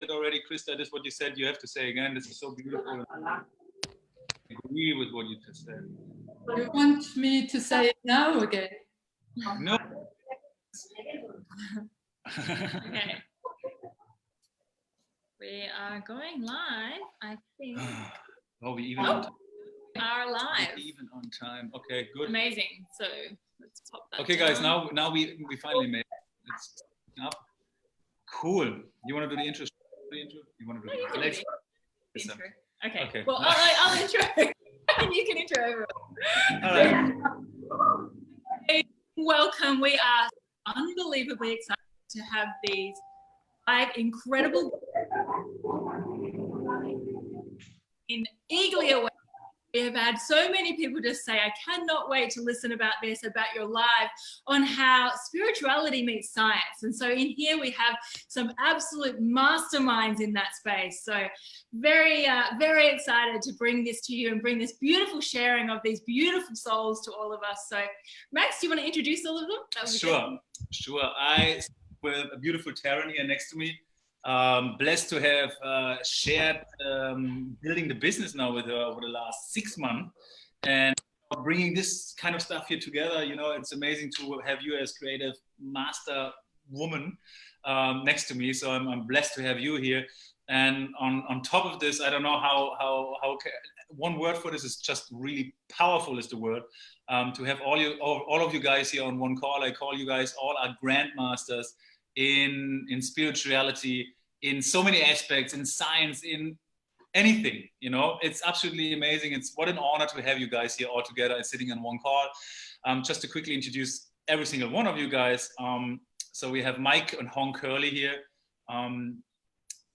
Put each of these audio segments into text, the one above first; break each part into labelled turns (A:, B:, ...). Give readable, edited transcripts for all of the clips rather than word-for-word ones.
A: it already, Christa, this is what you said. You have to say again. This is so beautiful. I agree with what you just said.
B: You want me to say it now again?
A: No.
C: Okay. We are going live, I think.
A: Oh, we even on time.
C: We are live.
A: Even on time. Okay, good.
C: Amazing. So let's pop that
A: Okay,
C: down.
A: guys, now we finally made it. It's up. Cool. You want to do the intro? You want to do the intro?
C: Intro. Okay.
A: Okay.
C: Well, I'll intro. And you can intro over.
A: All right.
C: Hey, welcome. We are unbelievably excited to have these 5 incredible in eagerly awaited. We have had so many people just say, I cannot wait to listen about this, about your live on how spirituality meets science. And so in here we have some absolute masterminds in that space. So very, very excited to bring this to you and bring this beautiful sharing of these beautiful souls to all of us. So Max, do you want to introduce all of them?
A: Sure. I with a beautiful Taryn here next to me. Blessed to have shared building the business now with her over the last 6 months and bringing this kind of stuff here together. You know, it's amazing to have you as creative master woman next to me. So I'm blessed to have you here. And on top of this, I don't know how one word for this is just really powerful is the word. To have all of you guys here on one call. I call you guys all our grandmasters in spirituality, in so many aspects, in science, in anything, you know. It's absolutely amazing. It's what an honor to have you guys here all together and sitting on one call. Just to quickly introduce every single one of you guys. So we have Mike and Hong Curley here.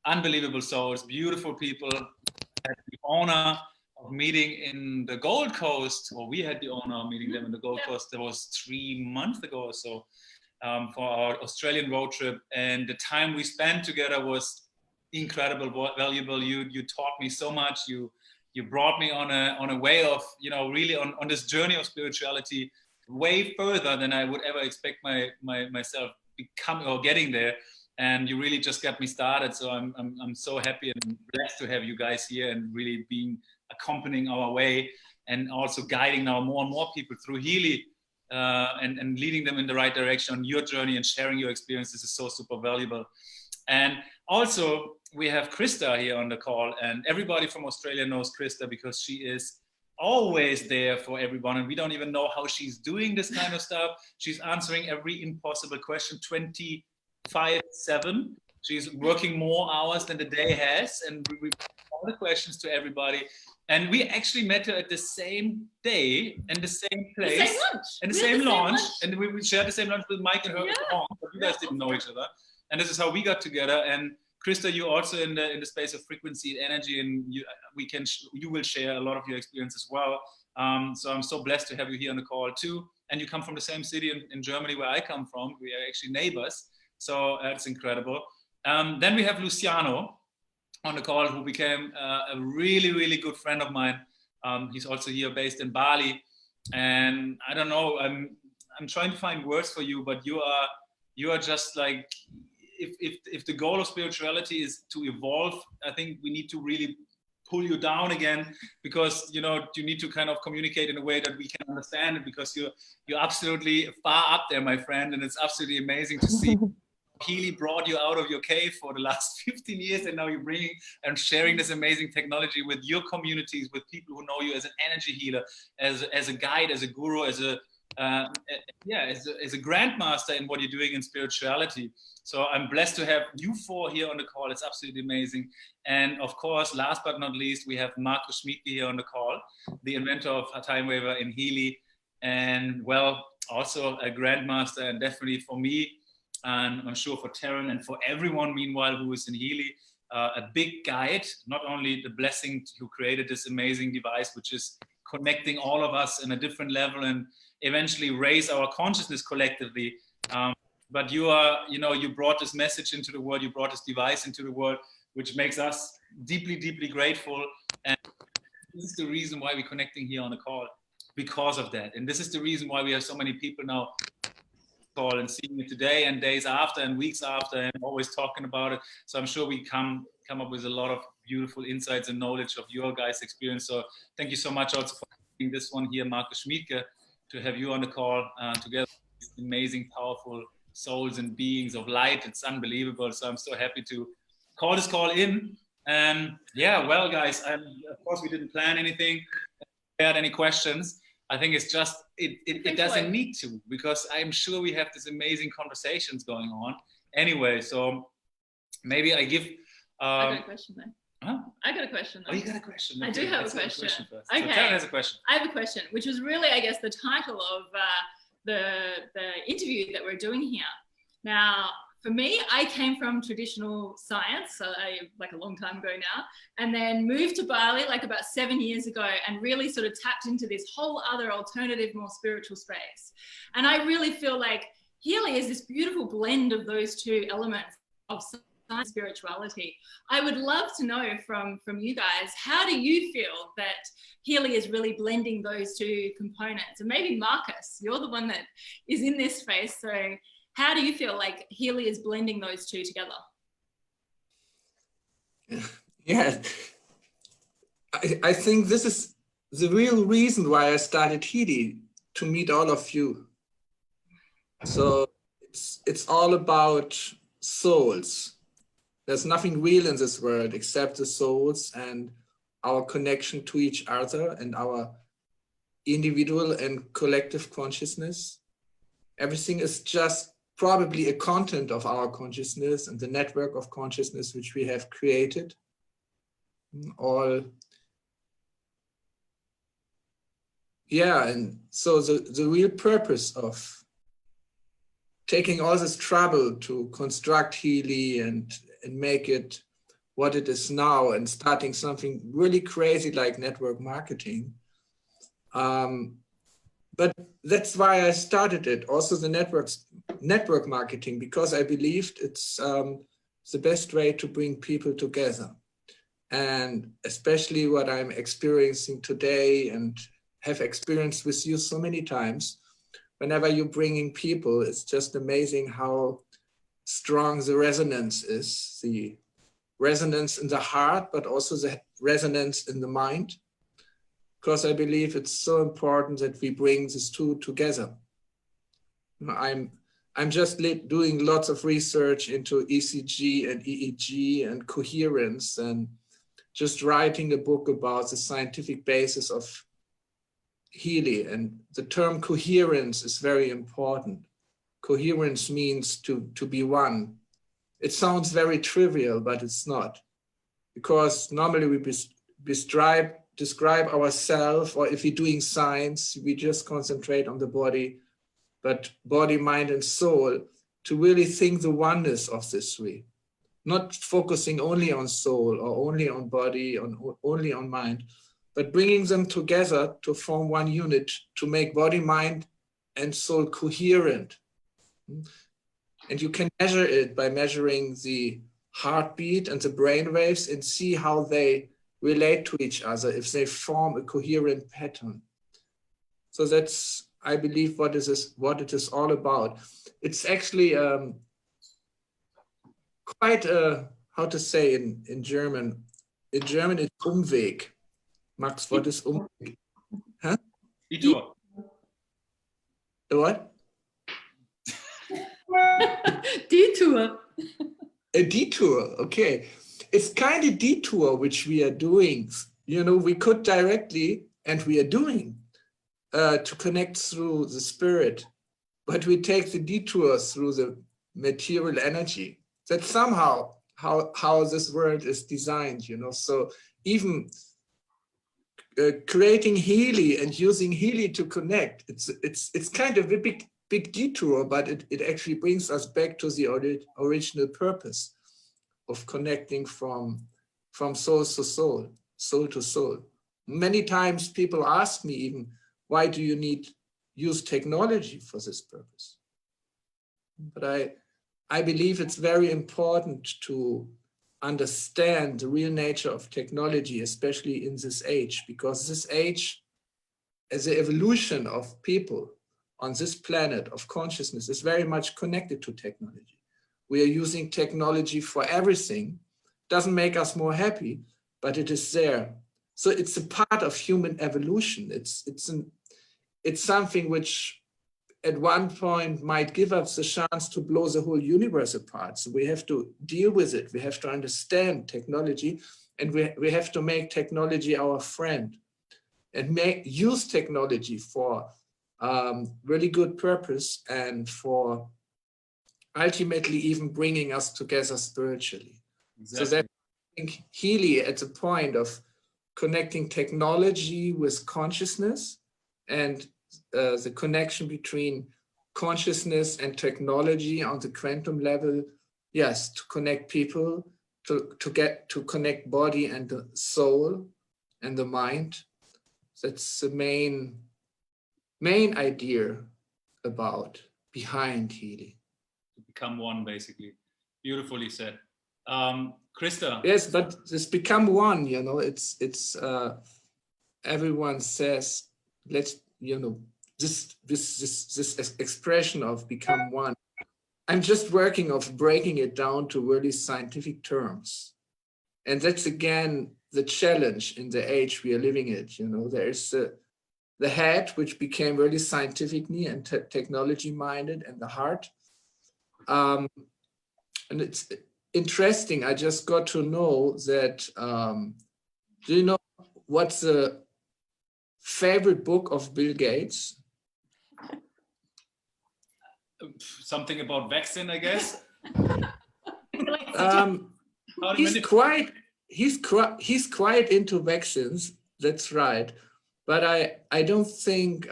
A: Unbelievable souls, beautiful people. I had the honor of meeting in the Gold Coast, or we had the honor of meeting them in the Gold Coast. That was 3 months ago or so. For our Australian road trip, and the time we spent together was incredible, valuable. You taught me so much. You brought me on a way of, you know, really on this journey of spirituality way further than I would ever expect myself becoming or getting there. And you really just got me started. So I'm so happy and blessed to have you guys here and really accompanying our way and also guiding now more and more people through Healy. And leading them in the right direction on your journey and sharing your experiences is so super valuable. And also we have Christa here on the call, and everybody from Australia knows Christa because she is always there for everyone, and we don't even know how she's doing this kind of stuff. She's answering every impossible question 24/7. She's working more hours than the day has, and we all the questions to everybody. And we actually met her at the same day and the same place.
C: The same lunch.
A: And the same lunch. And we shared the same lunch with Mike and her.
C: Yeah.
A: But you guys didn't know each other. And this is how we got together. And Christa, you also in the space of frequency and energy, and you will share a lot of your experience as well. So I'm so blessed to have you here on the call too. And you come from the same city in Germany where I come from. We are actually neighbors. So that's incredible. Then we have Luciano on the call, who became a really, really good friend of mine. He's also here based in Bali. And I don't know, I'm trying to find words for you, but you are just like, if the goal of spirituality is to evolve, I think we need to really pull you down again, because you know you need to kind of communicate in a way that we can understand it, because you're absolutely far up there, my friend, and it's absolutely amazing to see. Healy brought you out of your cave for the last 15 years, and now you're bringing and sharing this amazing technology with your communities, with people who know you as an energy healer, as a guide, as a guru, as a grandmaster in what you're doing in spirituality. So I'm blessed to have you 4 here on the call. It's absolutely amazing. And of course, last but not least, we have Marcus Schmieke here on the call, the inventor of Time Waver in Healy, and well, also a grandmaster, and definitely for me, and I'm sure for Taryn and for everyone, meanwhile, who is in Healy, a big guide, not only the blessing who created this amazing device, which is connecting all of us in a different level and eventually raise our consciousness collectively. But you brought this message into the world, you brought this device into the world, which makes us deeply, deeply grateful. And this is the reason why we're connecting here on the call, because of that. And this is the reason why we have so many people now call and seeing you today and days after and weeks after and always talking about it. So I'm sure we come up with a lot of beautiful insights and knowledge of your guys' experience. So thank you so much also for doing this one here, Marcus Schmieke, to have you on the call together with these amazing, powerful souls and beings of light. It's unbelievable. So I'm so happy to call this call in. And yeah, well, guys, of course we didn't plan anything. If you had any questions, I think it's just, it doesn't need to, because I'm sure we have these amazing conversations going on anyway. So maybe I give...
C: I got a question though.
A: Huh?
C: I got a question though.
A: Oh, you got a question. Okay.
C: I do have a
A: question
C: question.
A: first.
C: Okay.
A: So Taryn has a question.
C: I have a question, which was really, I guess, the title of the interview that we're doing here. Now, for me, I came from traditional science, so like a long time ago now, and then moved to Bali like about 7 years ago and really sort of tapped into this whole other alternative, more spiritual space. And I really feel like Healy is this beautiful blend of those two elements of science and spirituality. I would love to know from you guys, how do you feel that Healy is really blending those two components? And maybe Marcus, you're the one that is in this space, so how do you feel like Healy is blending those two together?
D: Yeah, I think this is the real reason why I started Healy, to meet all of you. So it's all about souls. There's nothing real in this world except the souls and our connection to each other and our individual and collective consciousness. Everything is just probably a content of our consciousness and the network of consciousness which we have created. And so the real purpose of taking all this trouble to construct Healy and make it what it is now, and starting something really crazy like network marketing. But that's why I started it. Also the network marketing, because I believed it's the best way to bring people together. And especially what I'm experiencing today and have experienced with you so many times, whenever you're bringing people, it's just amazing how strong the resonance is, the resonance in the heart, but also the resonance in the mind. Because I believe it's so important that we bring these two together. I'm just doing lots of research into ECG and EEG and coherence, and just writing a book about the scientific basis of Healy. And the term coherence is very important. Coherence means to be one. It sounds very trivial, but it's not. Because normally we describe ourselves, or if we're doing science, we just concentrate on the body, but body, mind, and soul, to really think the oneness of this three, not focusing only on soul or only on body, only on mind, but bringing them together to form one unit, to make body, mind, and soul coherent. And you can measure it by measuring the heartbeat and the brain waves and see how they relate to each other, if they form a coherent pattern. So that's, I believe, what it is all about. It's actually quite how to say in German. In German, it's Umweg. Max, what is Umweg? Huh?
A: Detour.
D: A what?
B: Detour.
D: A detour, okay. It's kind of detour which we are doing. You know, we could directly, and we are doing, to connect through the spirit, but we take the detour through the material energy. That's somehow how this world is designed, you know. So even creating Healy and using Healy to connect, it's kind of a big detour, but it actually brings us back to the original purpose of connecting from soul to soul, soul to soul. Many times people ask me even, why do you use technology for this purpose? But I believe it's very important to understand the real nature of technology, especially in this age, because this age, as the evolution of people, on this planet of consciousness is very much connected to technology. We are using technology for everything. Doesn't make us more happy, but it is there. So it's a part of human evolution. It's something which at one point might give us the chance to blow the whole universe apart. So we have to deal with it. We have to understand technology, and we have to make technology our friend and use technology for really good purpose and for ultimately even bringing us together spiritually. Exactly. So that I think Healy at the point of connecting technology with consciousness and the connection between consciousness and technology on the quantum level, yes, to connect people, to connect body and the soul and the mind. That's the main idea behind Healy.
A: To become one, basically. Beautifully said. Christa.
D: Yes, but this become one, you know, it's everyone says, let's, you know, this expression of become one. I'm just working of breaking it down to really scientific terms. And that's again the challenge in the age we are living in. You know, there's the head, which became really scientifically and technology minded, and the heart. And it's interesting. I just got to know that. Do you know what's the favorite book of Bill Gates?
A: Something about vaccine, I guess.
D: He's quite into vaccines. That's right, but I don't think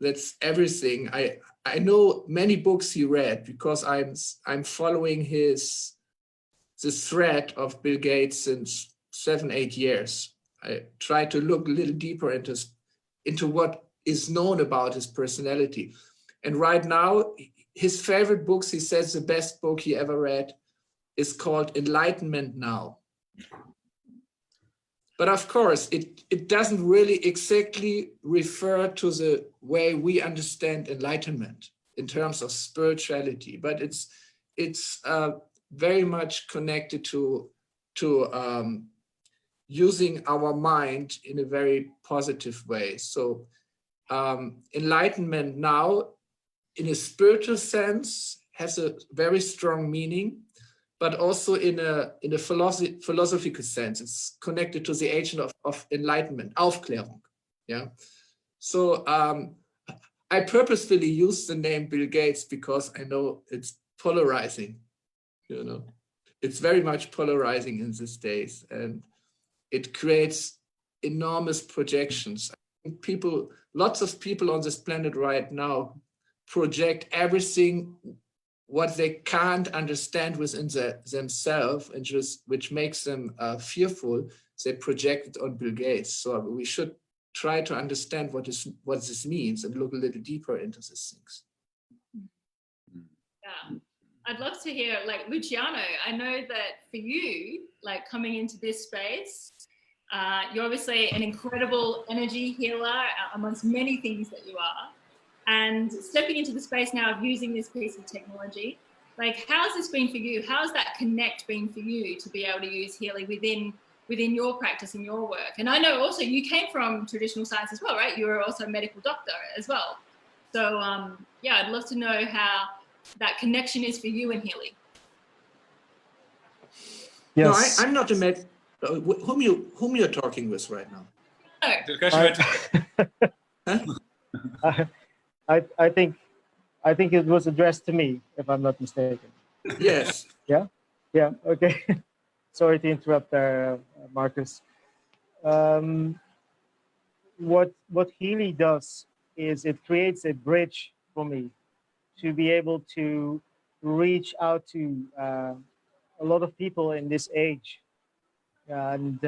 D: that's everything. I know many books he read because I'm following the thread of Bill Gates since 7-8 years. I try to look a little deeper into what is known about his personality. And right now, his favorite books, he says the best book he ever read is called Enlightenment Now. But of course, it doesn't really exactly refer to the way we understand enlightenment in terms of spirituality, but it's very much connected to using our mind in a very positive way. So enlightenment now, in a spiritual sense, has a very strong meaning, but also in a philosophical sense. It's connected to the agent of enlightenment, Aufklärung. Yeah. So I purposefully use the name Bill Gates because I know it's polarizing. You know, it's very much polarizing in these days, and it creates enormous projections. I think lots of people on this planet right now project everything what they can't understand within themselves, and which makes them fearful. They project it on Bill Gates. So we should try to understand what this means and look a little deeper into these things.
C: Yeah. I'd love to hear, like, Luciano, I know that for you, like, coming into this space, you're obviously an incredible energy healer amongst many things that you are. And stepping into the space now of using this piece of technology, like, how's this been for you? How's that connect been for you to be able to use Healy within your practice and your work? And I know also you came from traditional science as well, right? You were also a medical doctor as well. So yeah, I'd love to know how that connection is for you and Healy.
D: Yes. No, I'm not a med. Whom you're talking with right now?
C: No.
E: I think it was addressed to me, if I'm not mistaken.
D: Yes.
E: Yeah. Okay. Sorry to interrupt there, Marcus. What Healy does is it creates a bridge for me to be able to reach out to a lot of people in this age, and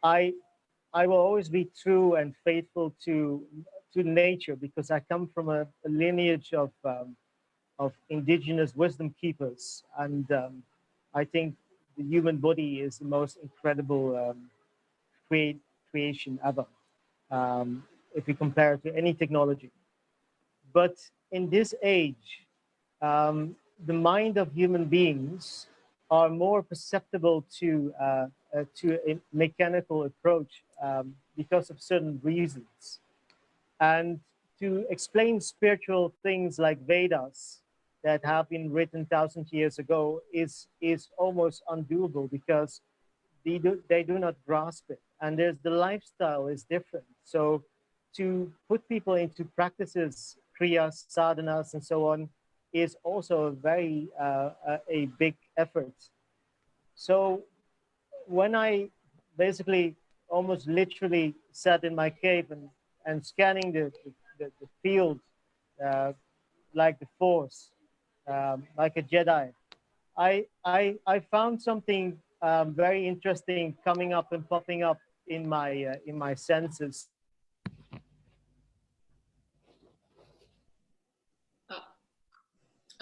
E: I will always be true and faithful to nature, because I come from a lineage of indigenous wisdom keepers, and I think the human body is the most incredible creation ever. if we compare it to any technology. But in this age, the mind of human beings are more perceptible to a mechanical approach because of certain reasons. And to explain spiritual things like Vedas that have been written 1,000 years ago is almost undoable because they do not grasp it. And there's the lifestyle is different. So to put people into practices, kriyas, sadhanas, and so on, is also a very a big effort. So when I basically almost literally sat in my cave and scanning the field like the Force, like a Jedi, I found something very interesting coming up and popping up in my senses.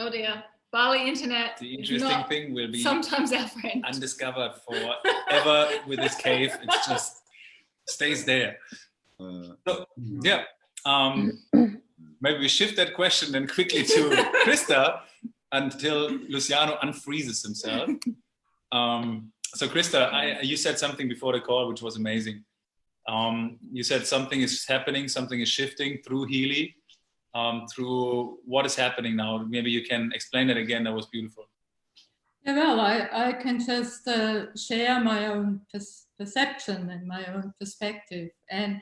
C: Oh dear, Bali internet.
A: The interesting thing will be
C: sometimes our friend.
A: Undiscovered forever with this cave. It just stays there. So, yeah. Maybe we shift that question then quickly to Christa until Luciano unfreezes himself. So Christa, you said something before the call which was amazing. You said something is happening, something is shifting through Healy. Through what is happening now. Maybe you can explain it again. That was beautiful.
B: Yeah, well, I can just share my own perception and my own perspective. And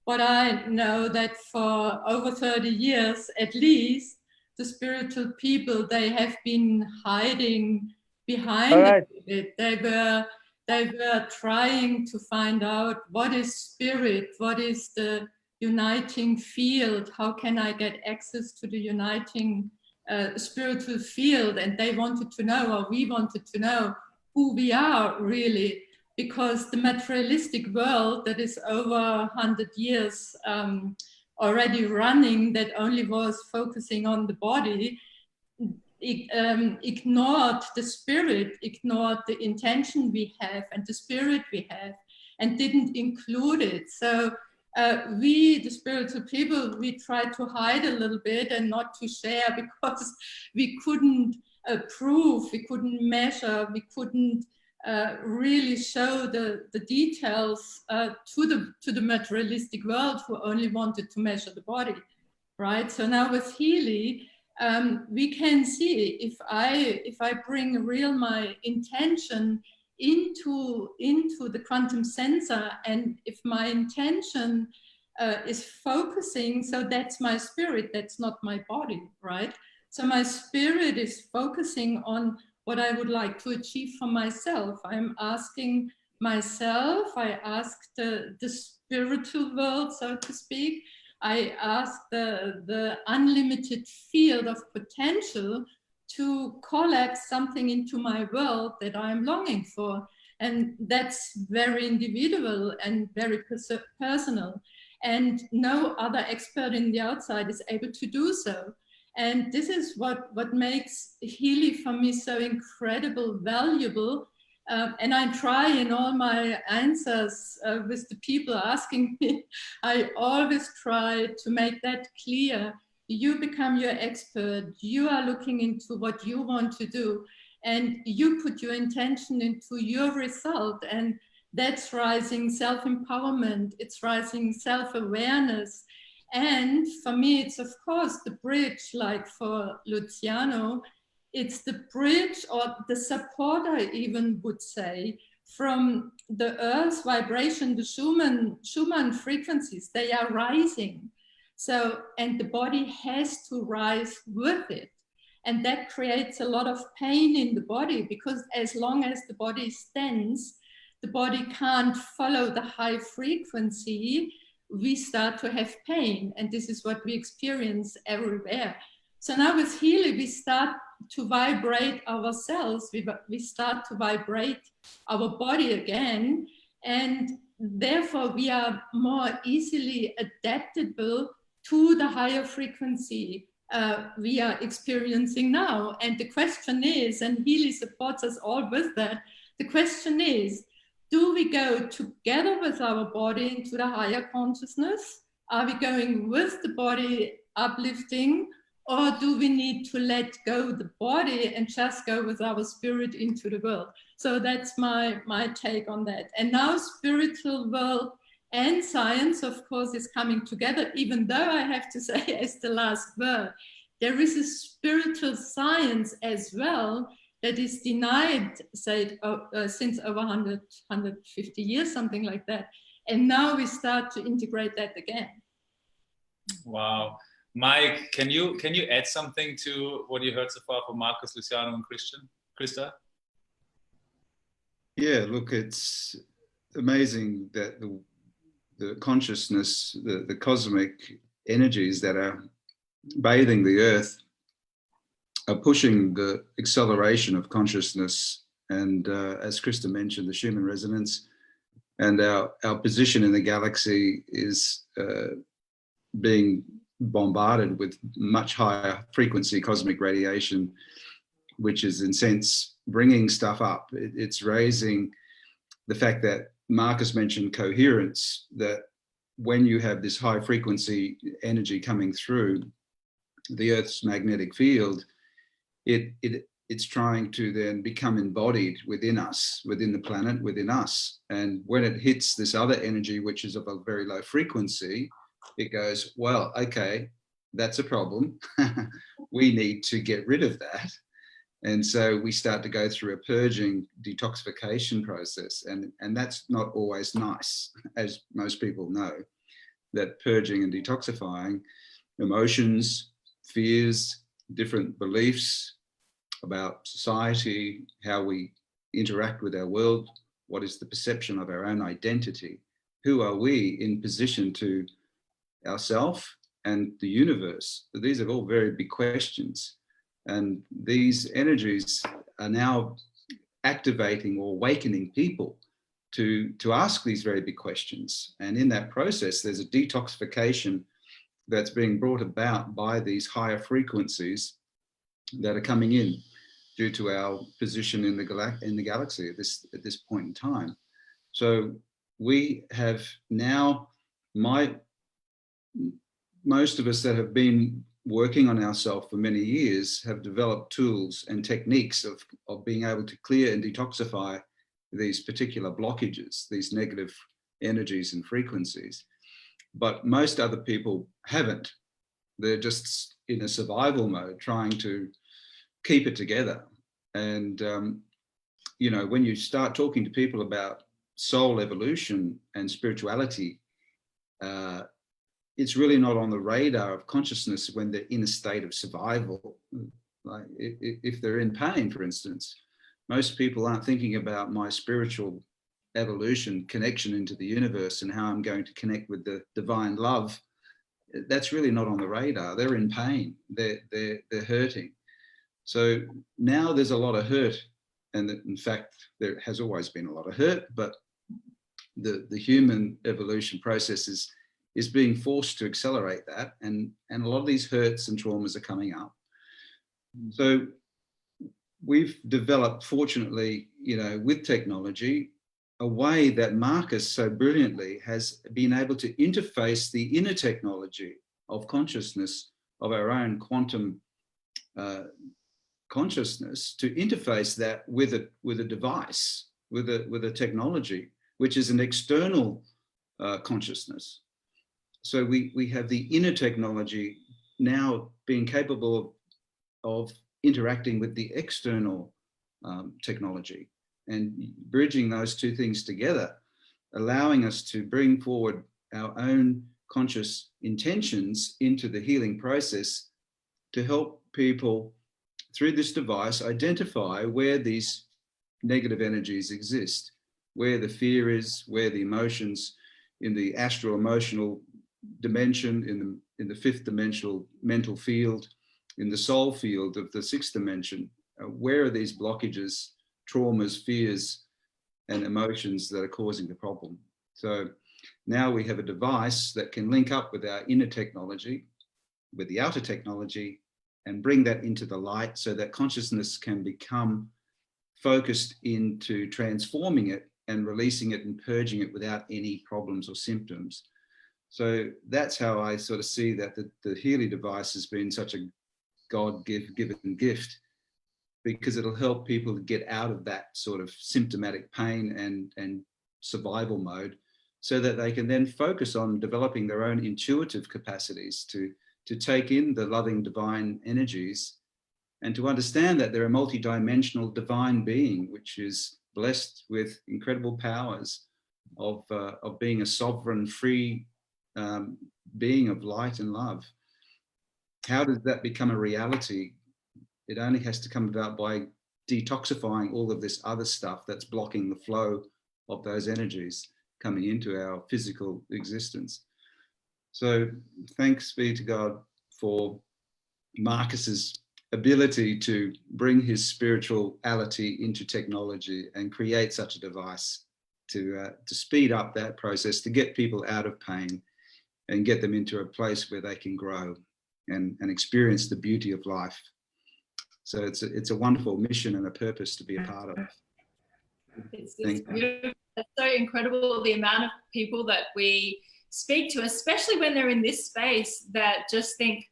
B: what I know that for over 30 years, at least, the spiritual people, they have been hiding behind it. They were trying to find out what is spirit, what is the uniting field, how can I get access to the uniting spiritual field? And they wanted to know, or we wanted to know, who we are really, because the materialistic world that is over 100 years already running, that only was focusing on the body, ignored the spirit, ignored the intention we have and the spirit we have, and didn't include it. So we, the spiritual people, we tried to hide a little bit and not to share because we couldn't prove, we couldn't measure, we couldn't really show the details to the materialistic world who only wanted to measure the body, right? So now with Healy, we can see if I bring my intention into the quantum sensor, and if my intention is focusing, so that's my spirit, that's not my body, right? So my spirit is focusing on what I would like to achieve for myself. I'm asking myself, I ask the spiritual world, so to speak, I ask the unlimited field of potential to collapse something into my world that I'm longing for. And that's very individual and very personal. And no other expert in the outside is able to do so. And this is what makes Healy for me so incredible, valuable. And I try in all my answers with the people asking me, I always try to make that clear. You become your expert, you are looking into what you want to do, and you put your intention into your result, and that's rising self-empowerment, it's rising self-awareness. And for me, it's of course the bridge, like for Luciano, it's the bridge or the support, I even would say, from the Earth's vibration, the Schumann frequencies, they are rising. So, and the body has to rise with it. And that creates a lot of pain in the body, because as long as the body stands, the body can't follow the high frequency, we start to have pain. And this is what we experience everywhere. So now with Healy, we start to vibrate ourselves, we start to vibrate our body again. And therefore we are more easily adaptable to the higher frequency we are experiencing now. And the question is, and Healy supports us all with that, the question is, do we go together with our body into the higher consciousness, Are we going with the body uplifting, or do we need to let go the body and just go with our spirit into the world? So that's my take on that. And now spiritual world and science, of course, is coming together, even though I have to say as the last word, there is a spiritual science as well that is denied, say, since over 150 years, something like that. And now we start to integrate that again.
A: Wow. Mike, can you add something to what you heard so far from Marcus, Luciano, and Christa?
F: Yeah, look, it's amazing that the consciousness, the cosmic energies that are bathing the earth are pushing the acceleration of consciousness. And as Christa mentioned, the Schumann resonance and our position in the galaxy is being bombarded with much higher frequency cosmic radiation, which is in sense bringing stuff up. It's raising the fact that Marcus mentioned coherence, that when you have this high frequency energy coming through the Earth's magnetic field, it's trying to then become embodied within us, within the planet, within us. And when it hits this other energy, which is of a very low frequency, it goes, well, okay, that's a problem. We need to get rid of that. And so we start to go through a purging, detoxification process. And that's not always nice, as most people know, that purging and detoxifying emotions, fears, different beliefs about society, how we interact with our world, what is the perception of our own identity, who are we in position to ourselves and the universe. These are all very big questions. And these energies are now activating or awakening people to ask these very big questions. And in that process, there's a detoxification that's being brought about by these higher frequencies that are coming in due to our position in the galaxy at this point in time. So we have now, most of us that have been working on ourselves for many years have developed tools and techniques of being able to clear and detoxify these particular blockages, these negative energies and frequencies. But most other people haven't. They're just in a survival mode, trying to keep it together. And, you know, when you start talking to people about soul evolution and spirituality, it's really not on the radar of consciousness when they're in a state of survival. Like if they're in pain, for instance, most people aren't thinking about my spiritual evolution, connection into the universe and how I'm going to connect with the divine love. That's really not on the radar. They're in pain. They're hurting. So now there's a lot of hurt. And in fact, there has always been a lot of hurt, but the human evolution process is being forced to accelerate that. And a lot of these hurts and traumas are coming up. So we've developed, fortunately, you know, with technology, a way that Marcus so brilliantly has been able to interface the inner technology of consciousness, of our own quantum consciousness, to interface that with a device, with a technology, which is an external consciousness. So we have the inner technology now being capable of interacting with the external technology and bridging those two things together, allowing us to bring forward our own conscious intentions into the healing process to help people through this device identify where these negative energies exist, where the fear is, where the emotions in the astral emotional dimension, in the fifth dimensional mental field, in the soul field of the sixth dimension, where are these blockages, traumas, fears, and emotions that are causing the problem. So now we have a device that can link up with our inner technology, with the outer technology, and bring that into the light so that consciousness can become focused into transforming it and releasing it and purging it without any problems or symptoms. So that's how I sort of see that the Healy device has been such a God-given gift, because it'll help people get out of that sort of symptomatic pain and survival mode, so that they can then focus on developing their own intuitive capacities to take in the loving divine energies, and to understand that they're a multidimensional divine being, which is blessed with incredible powers of being a sovereign, free being of light and love. How does that become a reality? It only has to come about by detoxifying all of this other stuff that's blocking the flow of those energies coming into our physical existence. So thanks be to God for Marcus's ability to bring his spirituality into technology and create such a device to speed up that process, to get people out of pain and get them into a place where they can grow and experience the beauty of life. So it's a wonderful mission and a purpose to be a part of.
C: It's beautiful. It's so incredible, the amount of people that we speak to, especially when they're in this space, that just think,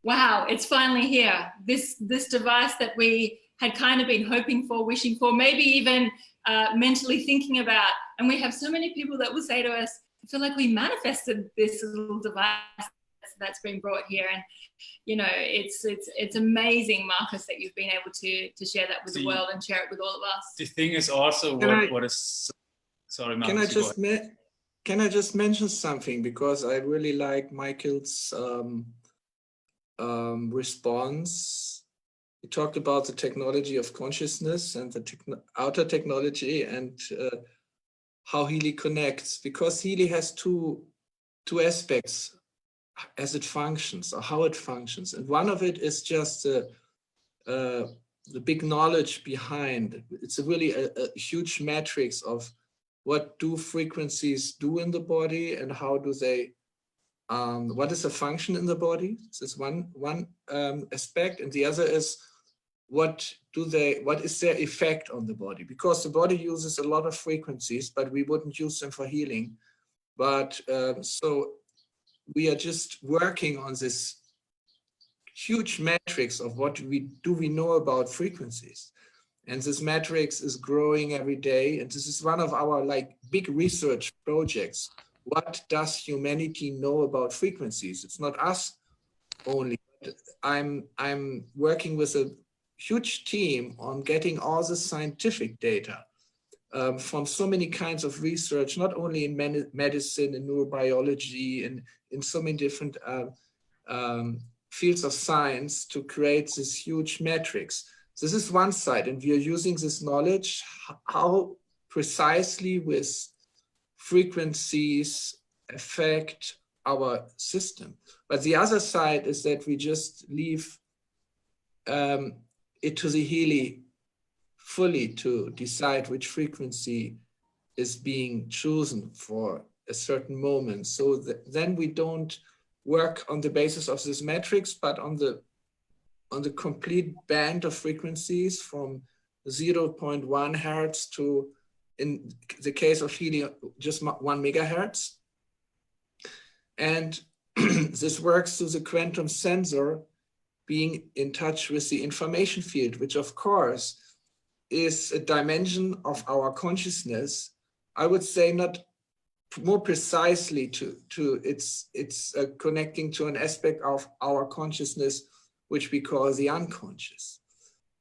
C: wow, it's finally here. This device that we had kind of been hoping for, wishing for, maybe even mentally thinking about. And we have so many people that will say to us, I feel like we manifested this little device that's been brought here. And you know, it's amazing, Marcus, that you've been able to share that with the world and share it with all of us.
A: The thing is also what is, sorry, Marcus.
D: Can I just mention something, because I really like Michael's response. He talked about the technology of consciousness and the outer technology, and how Healy connects, because Healy has two aspects as it functions, or how it functions. And one of it is just the big knowledge behind. It's really a huge matrix of what do frequencies do in the body, and how do they, what is the function in the body? This is one aspect. And the other is, what is their effect on the body? Because the body uses a lot of frequencies, but we wouldn't use them for healing. But so we are just working on this huge matrix of what we know about frequencies. And this matrix is growing every day. And this is one of our big research projects. What does humanity know about frequencies? It's not us only. I'm working with a huge team on getting all the scientific data from so many kinds of research, not only in medicine and neurobiology and in so many different fields of science, to create this huge matrix. This is one side, and we are using this knowledge, how precisely with frequencies affect our system. But the other side is that we just leave it to the Healy fully to decide which frequency is being chosen for a certain moment. So then we don't work on the basis of this matrix, but on the complete band of frequencies from 0.1 hertz to, in the case of Healy, just 1 megahertz. And this works through the quantum sensor being in touch with the information field, which of course is a dimension of our consciousness. I would say not more precisely it's connecting to an aspect of our consciousness which we call the unconscious.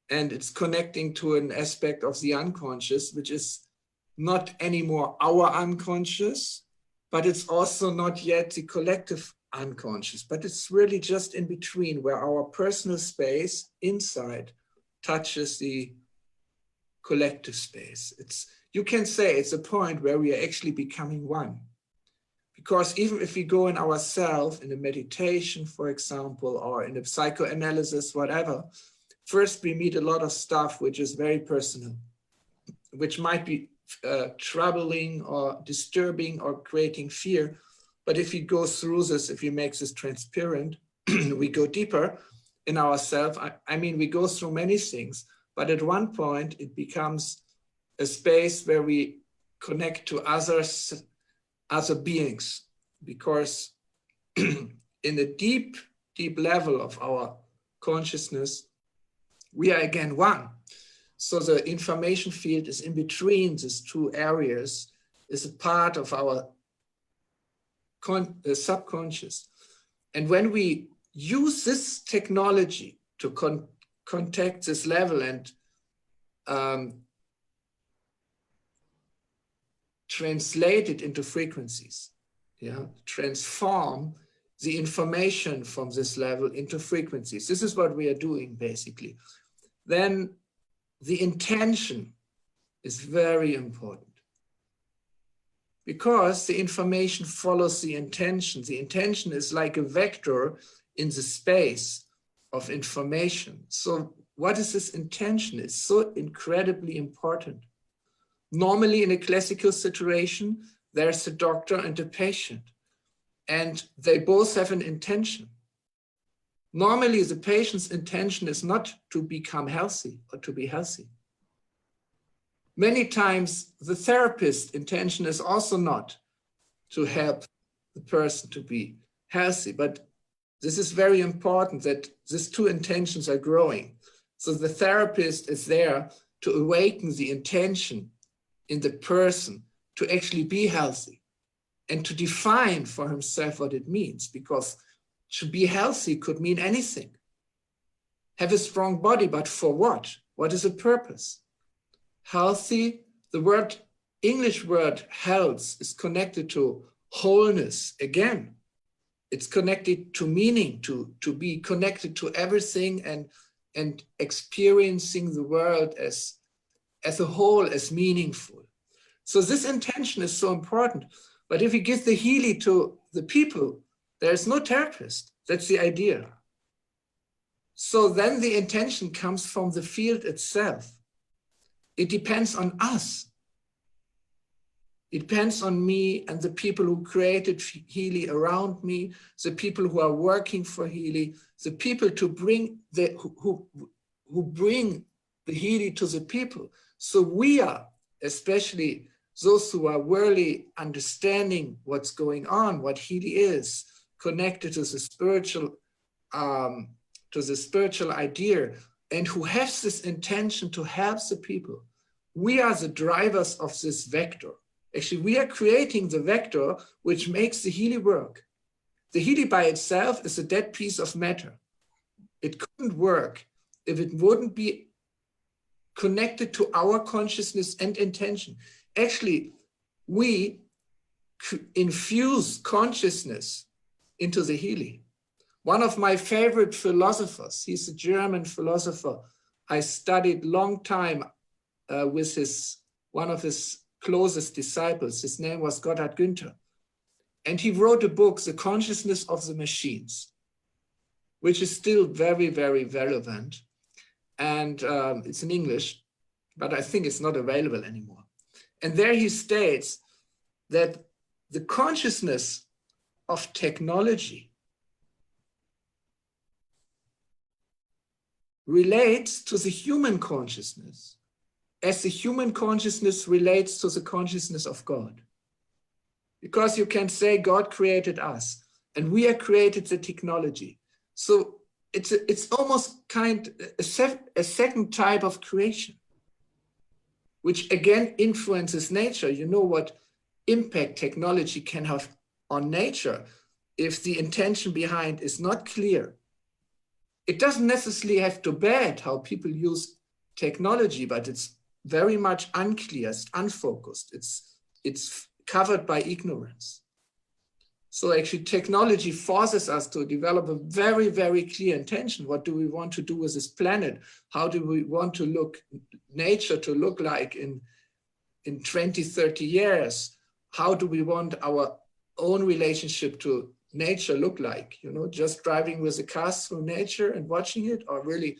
D: And it's connecting to an aspect of the unconscious which is not anymore our unconscious, but it's also not yet the collective unconscious, but it's really just in between, where our personal space inside touches the collective space. You can say it's a point where we are actually becoming one. Because even if we go in ourselves, in a meditation, for example, or in a psychoanalysis, whatever, first we meet a lot of stuff which is very personal, which might be troubling or disturbing or creating fear. But if we go through this, if we make this transparent, we go deeper in ourselves. I mean, we go through many things, but at one point it becomes a space where we connect to other beings, because in the deep, deep level of our consciousness, we are again one. So the information field is in between these two areas, is a part of our subconscious. And when we use this technology to contact this level and translate it into frequencies, transform the information from this level into frequencies. This is what we are doing basically. Then the intention is very important, because the information follows the intention. The intention is like a vector in the space of information. So what is this intention? It's so incredibly important. Normally in a classical situation, there's a doctor and a patient, and they both have an intention. Normally the patient's intention is not to become healthy or to be healthy. Many times the therapist's intention is also not to help the person to be healthy, but this is very important that these two intentions are growing. So the therapist is there to awaken the intention in the person to actually be healthy and to define for himself what it means, because to be healthy could mean anything. Have a strong body, but for what? What is the purpose? Healthy, the word, English word health is connected to wholeness. Again, it's connected to meaning, to be connected to everything and experiencing the world as a whole, as meaningful. So this intention is so important. But if we give the Healy to the people, there's no therapist. That's the idea. So then the intention comes from the field itself. It depends on us. It depends on me and the people who created Healy around me, the people who are working for Healy, the people to bring who bring the Healy to the people. So we are, especially those who are really understanding what's going on, what Healy is, connected to the spiritual idea, and who has this intention to help the people. We are the drivers of this vector. Actually, we are creating the vector which makes the Healy work. The Healy by itself is a dead piece of matter. It couldn't work if it wouldn't be connected to our consciousness and intention. Actually, we infuse consciousness into the Healy. One of my favorite philosophers, he's a German philosopher. I studied long time with one of his closest disciples. His name was Gotthard Günther. And he wrote a book, The Consciousness of the Machines, which is still very, very relevant. And it's in English, but I think it's not available anymore. And there he states that the consciousness of technology relates to the human consciousness as the human consciousness relates to the consciousness of God. Because you can say God created us and we are created the technology. So it's almost a second type of creation, which again influences nature. You know what impact technology can have on nature if the intention behind is not clear. It doesn't necessarily have to bad how people use technology, but it's very much unclear, it's unfocused, it's covered by ignorance. So actually technology forces us to develop a very, very clear intention. What do we want to do with this planet? How do we want to nature to look like in 20, 30 years? How do we want our own relationship to nature look like? You know, just driving with a car through nature and watching it, or really,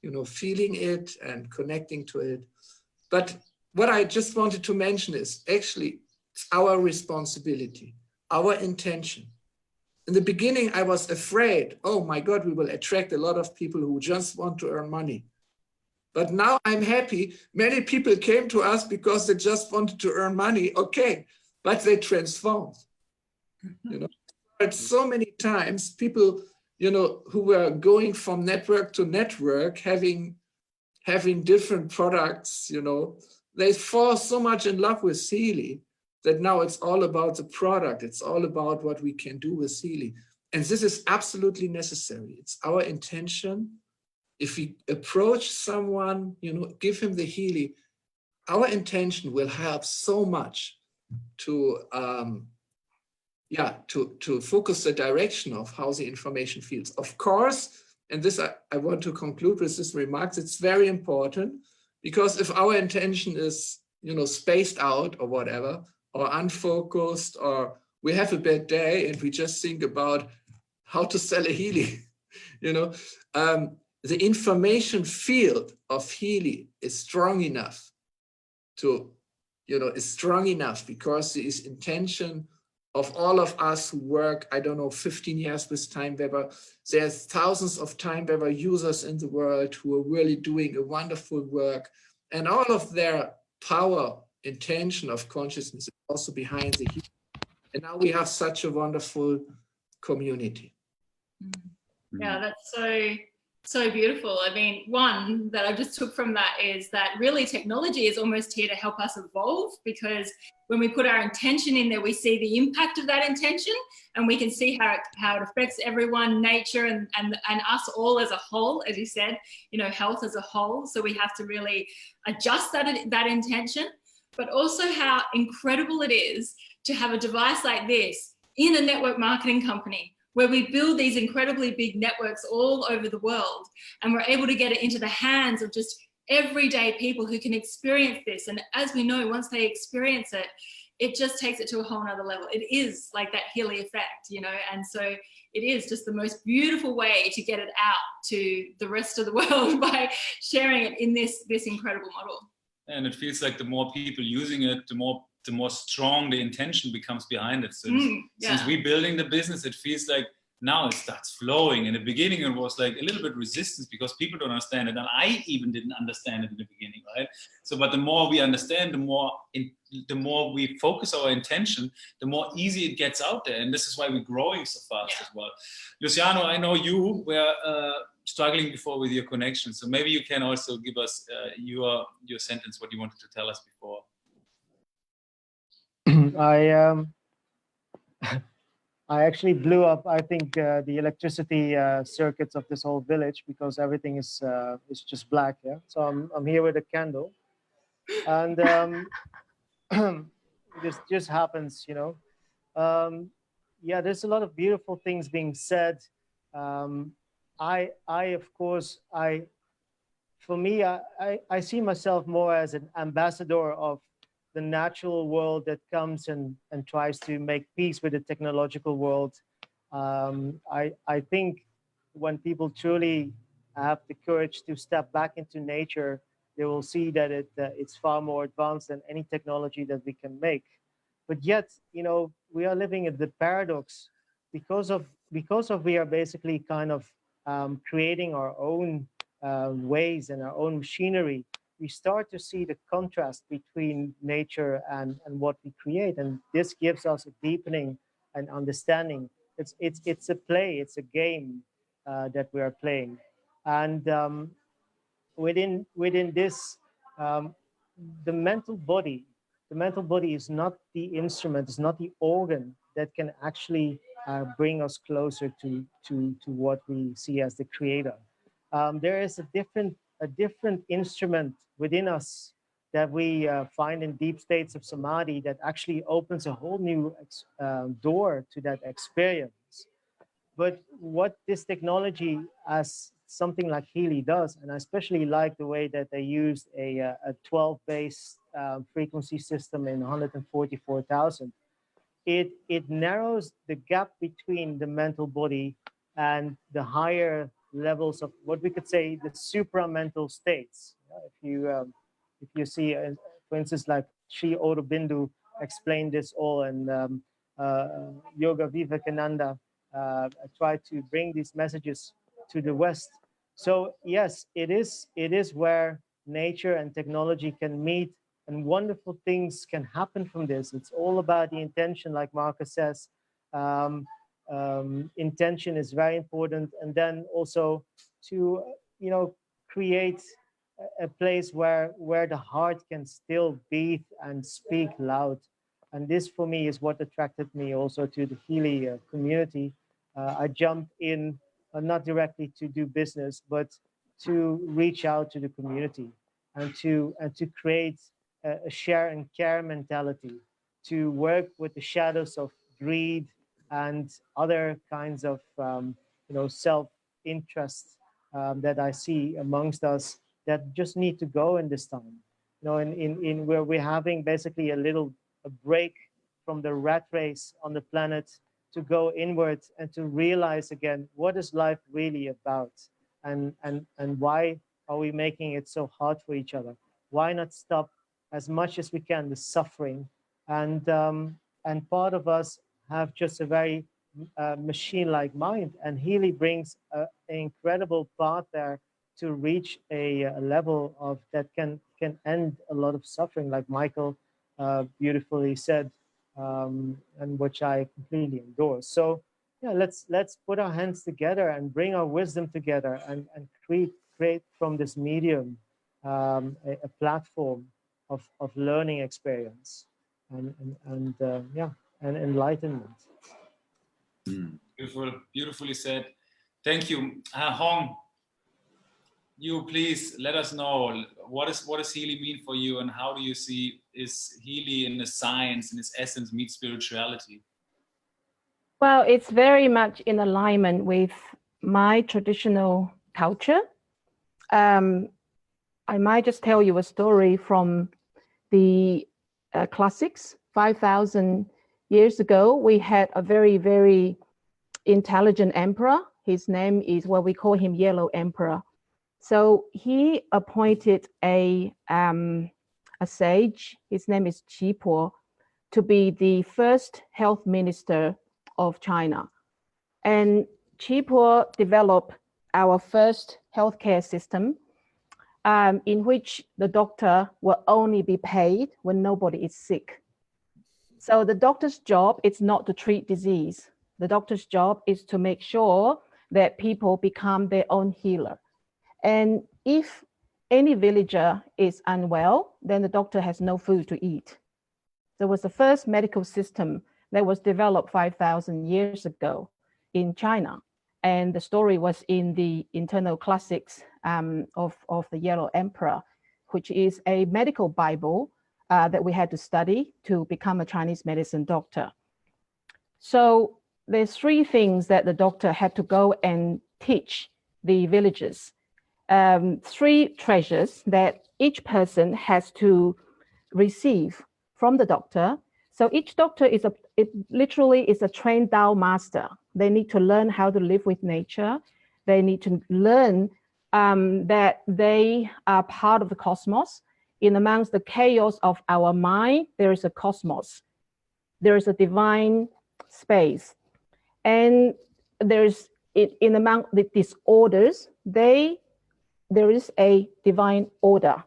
D: you know, feeling it and connecting to it. But what I just wanted to mention is actually it's our responsibility, our intention. In the beginning, I was afraid, oh my God, we will attract a lot of people who just want to earn money. But now I'm happy. Many people came to us because they just wanted to earn money. Okay, but they transformed. You know, but so many times people, you know, who were going from network to network, having different products, you know, they fall so much in love with Healy that now it's all about the product. It's all about what we can do with Healy. And this is absolutely necessary. It's our intention. If we approach someone, you know, give him the Healy, our intention will help so much to to focus the direction of how the information feels. Of course, and this I want to conclude with this remarks, it's very important, because if our intention is, you know, spaced out or whatever, or unfocused, or we have a bad day and we just think about how to sell a Healy, you know, the information field of Healy is strong enough to, you know, is strong enough because there is intention of all of us who work, I don't know, 15 years with Time Weber. There's thousands of Time Weber users in the world who are really doing a wonderful work, and all of their power, intention of consciousness is also behind the Healy. And now we have such a wonderful community.
C: Yeah, that's so beautiful. I mean, one that I just took from that is that really technology is almost here to help us evolve, because when we put our intention in there, we see the impact of that intention, and we can see how it affects everyone, nature, and us all as a whole, as you said, you know, health as a whole. So we have to really adjust that intention, but also how incredible it is to have a device like this in a network marketing company, where we build these incredibly big networks all over the world, and we're able to get it into the hands of just everyday people who can experience this. And as we know, once they experience it, it just takes it to a whole nother level. It is like that Healy effect, you know, and so it is just the most beautiful way to get it out to the rest of the world by sharing it in this incredible model.
A: And it feels like the more people using it, the more strong the intention becomes behind it. So since we're building the business, it feels like now it starts flowing. In the beginning, it was like a little bit resistance because people don't understand it. And I even didn't understand it in the beginning, right? So, but the more we understand, the more we focus our intention, the more easy it gets out there. And this is why we're growing so fast as well. Luciano, I know you were struggling before with your connection. So maybe you can also give us your sentence, what you wanted to tell us before.
E: I actually blew up, I think, the electricity circuits of this whole village, because everything is just black. Yeah, so I'm here with a candle, and this just happens, you know. Yeah, there's a lot of beautiful things being said. Of course, for me, I see myself more as an ambassador of the natural world that comes and tries to make peace with the technological world. I think when people truly have the courage to step back into nature, they will see that it's far more advanced than any technology that we can make. But yet, you know, we are living in the paradox because of we are basically kind of creating our own ways and our own machinery. We start to see the contrast between nature and what we create, and this gives us a deepening and understanding. It's a play, it's a game that we are playing, and within this, the mental body is not the instrument, it's not the organ that can actually bring us closer to what we see as the creator. There is a different instrument within us that we find in deep states of samadhi that actually opens a whole new door to that experience. But what this technology, as something like Healy does, and I especially like the way that they used a 12-base frequency system in 144,000, it narrows the gap between the mental body and the higher levels of what we could say the supramental states. If you see, for instance, like Sri Aurobindo explained this all, and Yoga Vivekananda tried to bring these messages to the West. So yes, it is where nature and technology can meet, and wonderful things can happen from this. It's all about the intention, like Marcus says. intention is very important, and then also to create a place where the heart can still beat and speak loud. And this for me is what attracted me also to the Healy community. I jumped in not directly to do business, but to reach out to the community and to create a share and care mentality, to work with the shadows of greed and other kinds of self-interest that I see amongst us that just need to go in this time. In where we're having basically a break from the rat race on the planet, to go inward and to realize again, what is life really about, and why are we making it so hard for each other? Why not stop as much as we can the suffering? And part of us have just a very machine-like mind, and Healy brings an incredible path there to reach a level of that can end a lot of suffering, like Michael beautifully said, and which I completely endorse. So yeah, let's put our hands together and bring our wisdom together and create from this medium a platform of learning experience and enlightenment.
A: Beautifully said. Thank you. Hong, you please let us know what does Healy mean for you, and how do you see is Healy in the science, in its essence, meets spirituality?
G: Well, it's very much in alignment with my traditional culture. I might just tell you a story from the classics. 5,000 years ago, we had a very, very intelligent emperor. His name is, well, we call him Yellow Emperor. So he appointed a sage, his name is Qi, to be the first health minister of China. And Qi developed our first healthcare system, in which the doctor will only be paid when nobody is sick. So the doctor's job is not to treat disease. The doctor's job is to make sure that people become their own healer. And if any villager is unwell, then the doctor has no food to eat. There was the first medical system that was developed 5,000 years ago in China. And the story was in the internal classics of the Yellow Emperor, which is a medical Bible that we had to study to become a Chinese medicine doctor. So there's three things that the doctor had to go and teach the villagers. Three treasures that each person has to receive from the doctor. So each doctor literally is a trained Tao master. They need to learn how to live with nature. They need to learn that they are part of the cosmos. In amongst the chaos of our mind, there is a cosmos. There is a divine space. And there is, in among the disorders, there is a divine order.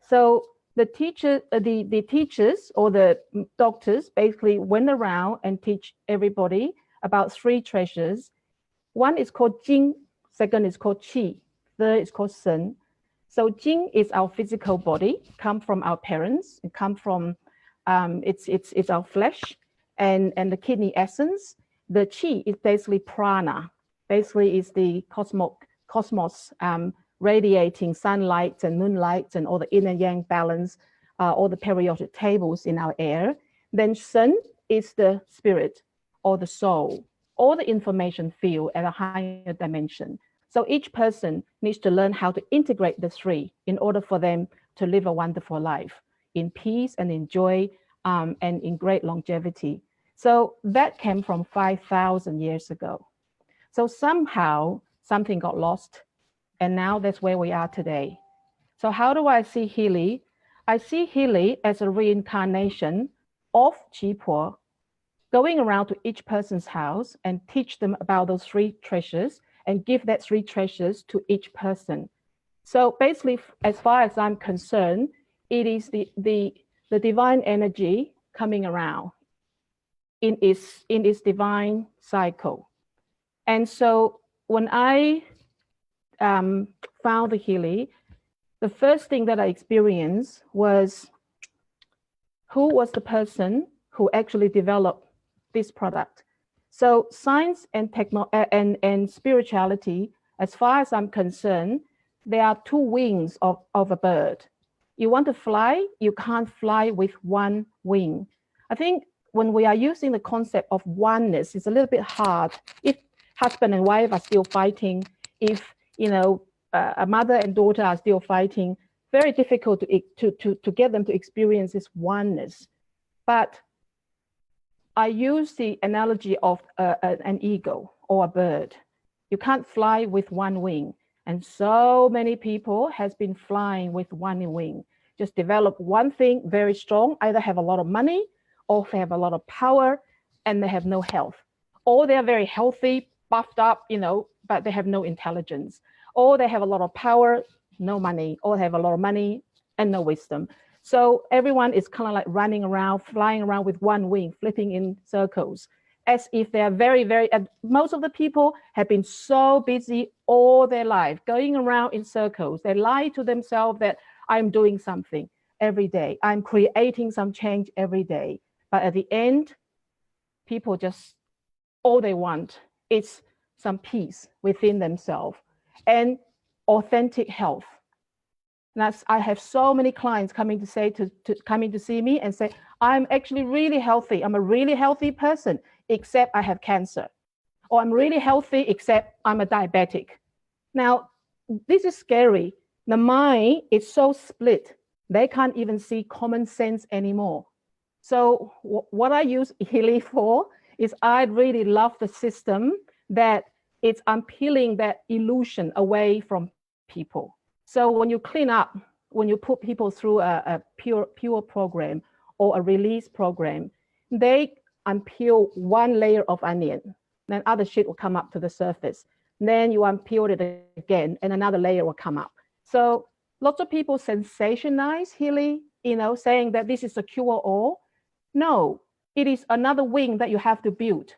G: So the teachers or the doctors basically went around and teach everybody about three treasures. One is called Jing, second is called Qi, third is called Shen. So Jing is our physical body, come from our parents, it come from, it's our flesh and the kidney essence. The Qi is basically prana, basically is the cosmos radiating sunlight and moonlight and all the yin and yang balance, all the periodic tables in our air. Then Shen is the spirit or the soul, all the information field at a higher dimension. So each person needs to learn how to integrate the three in order for them to live a wonderful life in peace and in joy and in great longevity. So that came from 5,000 years ago. So somehow something got lost, and now that's where we are today. So how do I see Healy? I see Healy as a reincarnation of Qi, going around to each person's house and teach them about those three treasures and give that three treasures to each person. So basically, as far as I'm concerned, it is the divine energy coming around. in its divine cycle. And so when I found the Healy, the first thing that I experienced was, who was the person who actually developed this product? So science and and spirituality, as far as I'm concerned, there are two wings of a bird. You want to fly, you can't fly with one wing. I think when we are using the concept of oneness, it's a little bit hard. If husband and wife are still fighting, if a mother and daughter are still fighting, very difficult to get them to experience this oneness. But I use the analogy of an eagle or a bird. You can't fly with one wing. And so many people has been flying with one wing. Just develop one thing very strong, either have a lot of money or they have a lot of power and they have no health. Or they're very healthy, buffed up, but they have no intelligence. Or they have a lot of power, no money, or they have a lot of money and no wisdom. So everyone is kind of like running around, flying around with one wing, flipping in circles, as if they are very, very, and most of the people have been so busy all their life, going around in circles. They lie to themselves that I'm doing something every day. I'm creating some change every day. But at the end, people just, all they want is some peace within themselves and authentic health. I have so many clients coming to see me and say, I'm actually really healthy. I'm a really healthy person, except I have cancer. Or I'm really healthy, except I'm a diabetic. Now, this is scary. The mind is so split. They can't even see common sense anymore. So what I use Healy for is I really love the system that it's unpeeling that illusion away from people. So when you clean up, when you put people through a pure program or a release program, they unpeel one layer of onion, then other shit will come up to the surface. Then you unpeel it again and another layer will come up. So lots of people sensationalize Healy, saying that this is a cure-all. No, it is another wing that you have to build.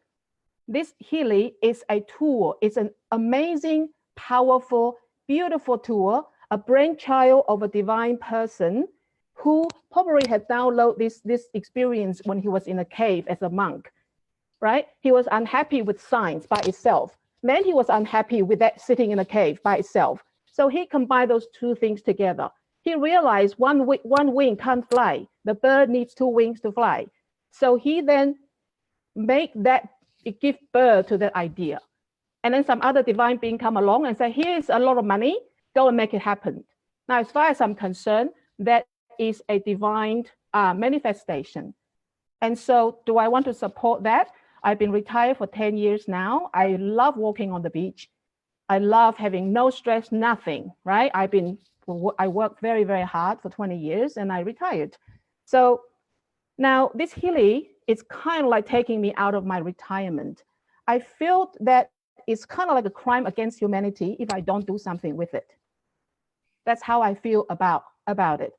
G: This Healy is a tool. It's an amazing, powerful, beautiful tool, a brainchild of a divine person who probably had downloaded this experience when he was in a cave as a monk, right? He was unhappy with science by itself. Then he was unhappy with that sitting in a cave by itself. So he combined those two things together. He realized one wing can't fly. The bird needs two wings to fly. So he then give birth to that idea. And then some other divine being come along and say, here's a lot of money, go and make it happen. Now, as far as I'm concerned, that is a divine manifestation. And so do I want to support that? I've been retired for 10 years now. I love walking on the beach. I love having no stress, nothing, right? I worked very, very hard for 20 years and I retired. So now this Healy is kind of like taking me out of my retirement. I feel that it's kind of like a crime against humanity if I don't do something with it. That's how I feel about it.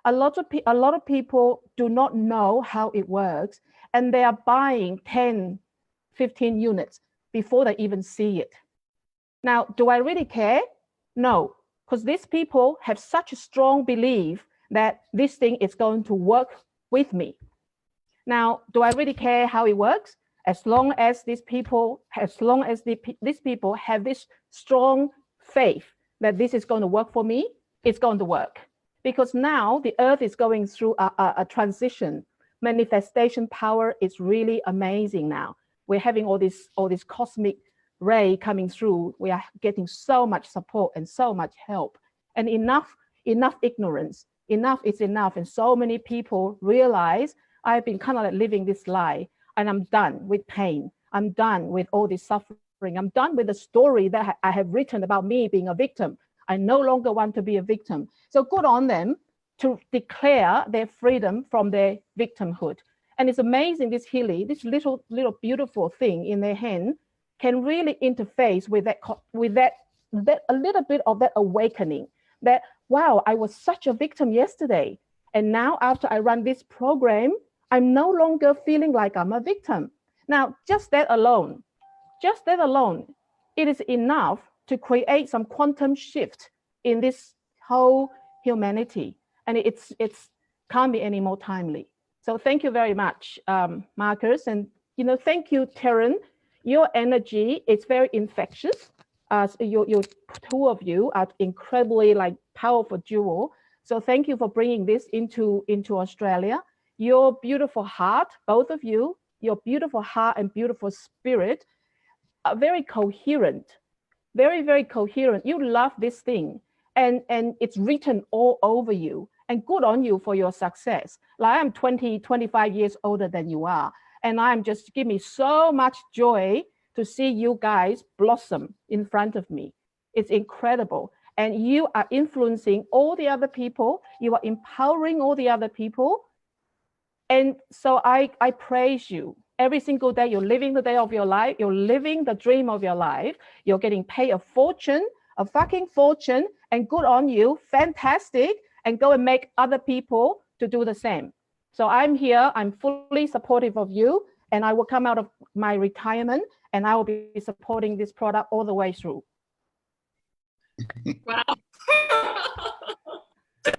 G: A lot of people do not know how it works, and they are buying 10, 15 units before they even see it. Now, do I really care? No, because these people have such a strong belief that this thing is going to work with me. Now, do I really care how it works? As long as these people have this strong faith that this is going to work for me, it's going to work. Because now the earth is going through a transition. Manifestation power is really amazing now. We're having all this cosmic ray coming through. We are getting so much support and so much help. And enough ignorance. Enough is enough. And so many people realize I've been kind of like living this lie. And I'm done with pain. I'm done with all this suffering. I'm done with the story that I have written about me being a victim. I no longer want to be a victim. So good on them to declare their freedom from their victimhood. And it's amazing, this Healy, this little beautiful thing in their hand can really interface with that a little bit of that awakening that, wow, I was such a victim yesterday. And now after I run this program, I'm no longer feeling like I'm a victim. Now, just that alone, it is enough to create some quantum shift in this whole humanity. And it's can't be any more timely. So thank you very much, Marcus. And thank you, Taryn. Your energy is very infectious. Your two of you are incredibly powerful duo. So thank you for bringing this into Australia. Your beautiful heart, both of you, your beautiful heart and beautiful spirit are very coherent, very, very coherent. You love this thing and it's written all over you, and good on you for your success. Like I'm 25 years older than you are. And I'm just give me so much joy to see you guys blossom in front of me. It's incredible. And you are influencing all the other people. You are empowering all the other people. And so I praise you. Every single day, you're living the day of your life. You're living the dream of your life. You're getting paid a fortune, a fucking fortune, and good on you. Fantastic. And go and make other people to do the same. So I'm here. I'm fully supportive of you. And I will come out of my retirement and I will be supporting this product all the way through.
C: Wow.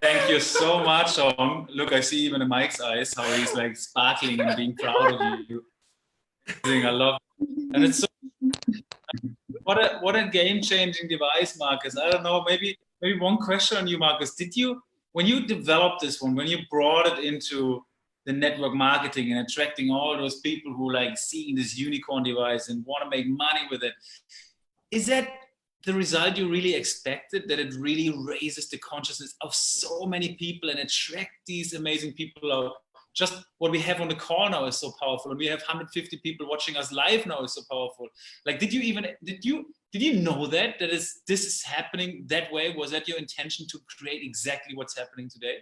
A: Thank you so much, Hong. Look, I see even in Mike's eyes how he's like sparkling and being proud of you. I love it. And it's so what a game-changing device, Marcus. I don't know, maybe one question on you, Marcus. Did you, when you developed this one, when you brought it into the network marketing and attracting all those people who like seeing this unicorn device and want to make money with it, is that the result you really expected, that it really raises the consciousness of so many people and attract these amazing people out? Just what we have on the call now is so powerful, and we have 150 people watching us live now is so powerful. Like, did you know that this is happening that way? Was that your intention to create exactly what's happening today?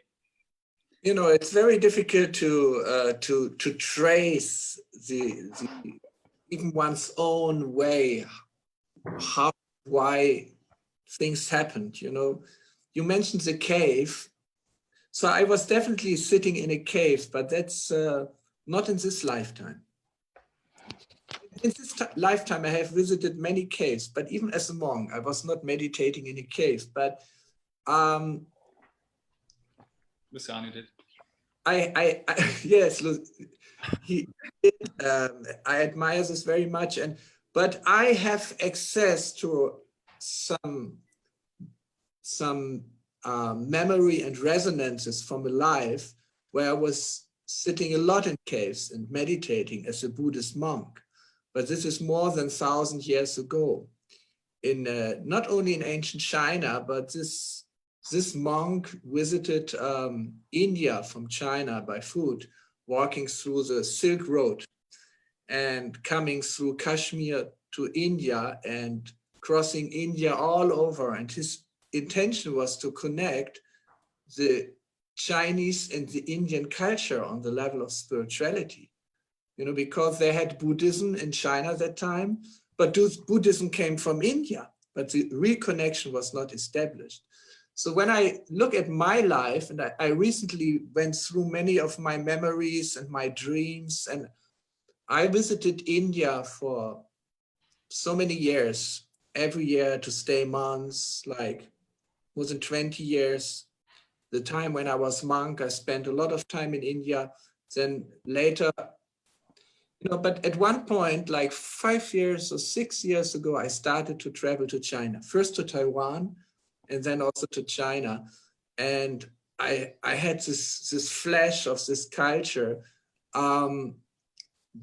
D: It's very difficult to trace the even one's own way, why things happened. You mentioned the cave. So I was definitely sitting in a cave, but that's not in this lifetime. In this lifetime, I have visited many caves, but even as a monk, I was not meditating in a cave. But
A: Luciano did.
D: Yes, he did. I admire this very much, but I have access to some memory and resonances from a life where I was sitting a lot in caves and meditating as a Buddhist monk. But this is more than 1,000 years ago, in not only in ancient China, but this monk visited India from China by foot, walking through the Silk Road and coming through Kashmir to India and crossing India all over. And his intention was to connect the Chinese and the Indian culture on the level of spirituality, because they had Buddhism in China at that time, but Buddhism came from India, but the reconnection was not established. So when I look at my life, and I recently went through many of my memories and my dreams, and I visited India for so many years, every year to stay months, like more than 20 years. The time when I was monk, I spent a lot of time in India. Then later, but at one point, like 5 years or 6 years ago, I started to travel to China, first to Taiwan, and then also to China. And I had this flash of this culture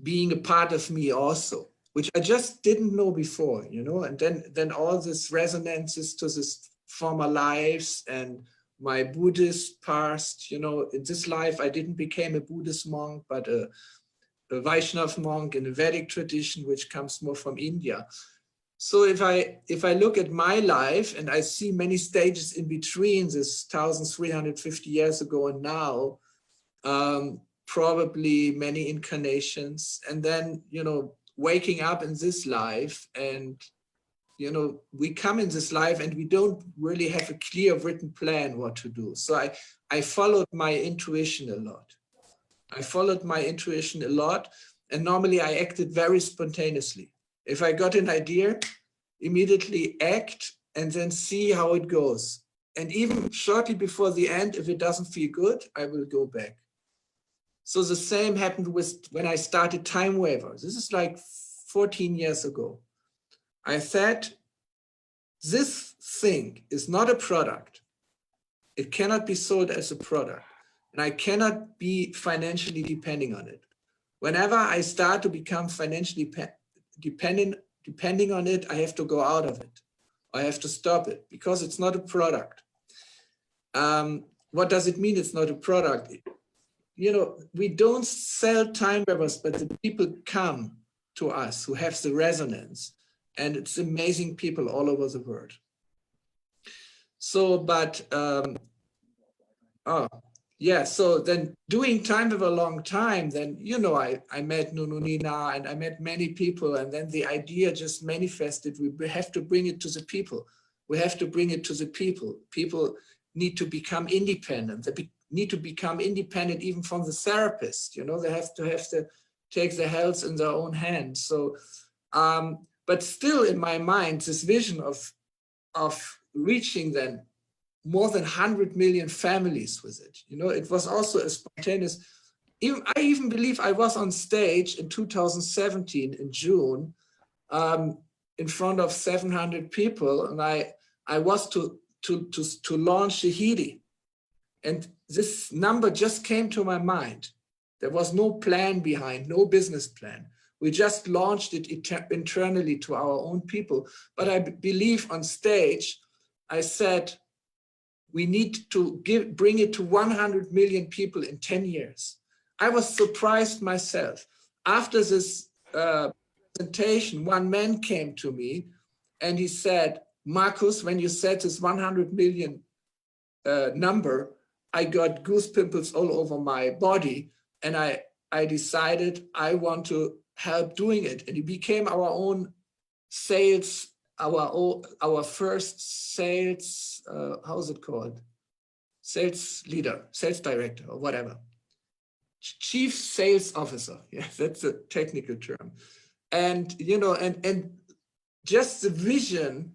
D: being a part of me also, which I just didn't know before, and then all these resonances to this former lives and my Buddhist past, in this life, I didn't become a Buddhist monk, but a Vaishnav monk in the Vedic tradition, which comes more from India. So if I look at my life and I see many stages in between this 1,350 years ago and now, probably many incarnations, and then, waking up in this life, and we come in this life and we don't really have a clear written plan what to do. So I followed my intuition a lot. I followed my intuition a lot, and normally I acted very spontaneously. If I got an idea, immediately act and then see how it goes. And even shortly before the end, if it doesn't feel good, I will go back. So the same happened with when I started Time Waver. This is like 14 years ago. I said, this thing is not a product. It cannot be sold as a product. And I cannot be financially depending on it. Whenever I start to become financially depending on it, I have to go out of it. I have to stop it because it's not a product. What does it mean it's not a product? You know, we don't sell time wavers, but the people come to us who have the resonance, and it's amazing people all over the world. So, but, so then doing time with a long time, then, you know, I met Nunu Nina and I met many people, and then the idea just manifested. We have to bring it to the people. We have to bring it to the people. People need to become independent. They need to become independent even from the therapist. You know, they have to take their health in their own hands. So, but still in my mind, this vision of reaching then more than 100 million families with it. You know, it was also a spontaneous, I even believe I was on stage in 2017 in June in front of 700 people, and I was to launch the Healy. And this number just came to my mind. There was no plan behind, no business plan. We just launched it internally to our own people. But I believe on stage, I said, we need to bring it to 100 million people in 10 years. I was surprised myself. After this presentation, one man came to me and he said, Marcus, when you said this 100 million number, I got goose pimples all over my body, and I decided I want to help doing it. And he became our own sales, our first sales, how's it called? Sales leader, sales director, or whatever. Chief sales officer. Yeah, that's a technical term. And, you know, and just the vision,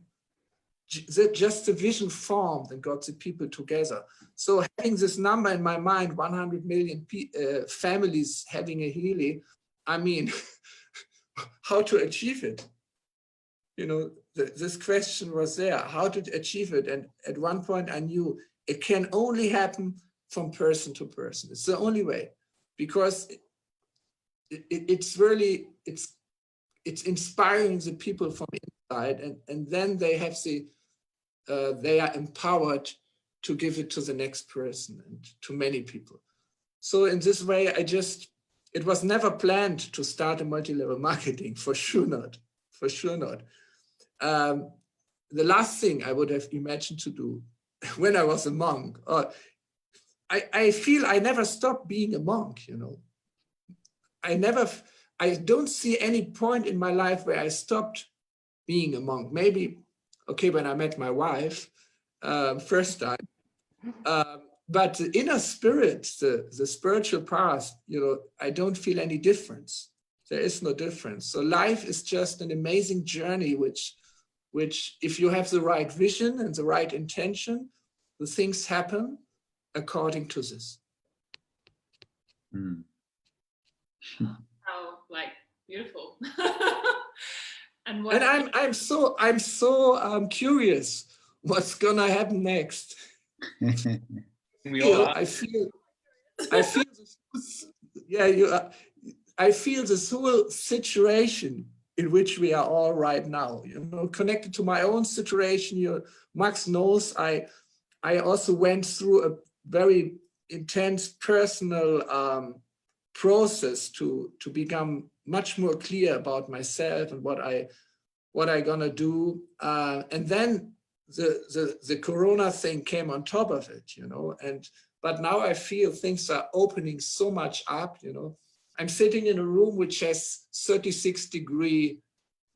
D: just the vision formed and got the people together. So having this number in my mind, 100 million families having a Healy, I mean, how to achieve it? You know, this question was there, how to achieve it? And at one point I knew it can only happen from person to person. It's the only way, because it's really, it's inspiring the people from inside, and then they have they are empowered to give it to the next person and to many people. So in this way, it was never planned to start a multi-level marketing, for sure not, for sure not. The last thing I would have imagined to do when I was a monk, I feel I never stopped being a monk, you know. I don't see any point in my life where I stopped being a monk. Maybe, okay, when I met my wife, first time, but the inner spirit, the spiritual path, you know, I don't feel any difference. There is no difference. So life is just an amazing journey, which if you have the right vision and the right intention, the things happen according to this.
F: Mm.
C: Oh, like beautiful. And
D: I'm so curious what's gonna happen next.
A: We all are.
D: I feel this, yeah, I feel this whole situation in which we are all right now, you know, connected to my own situation. Max knows I also went through a very intense personal process to become much more clear about myself and what I gonna do. And then the Corona thing came on top of it, you know, but now I feel things are opening so much up, you know. I'm sitting in a room which has 36-degree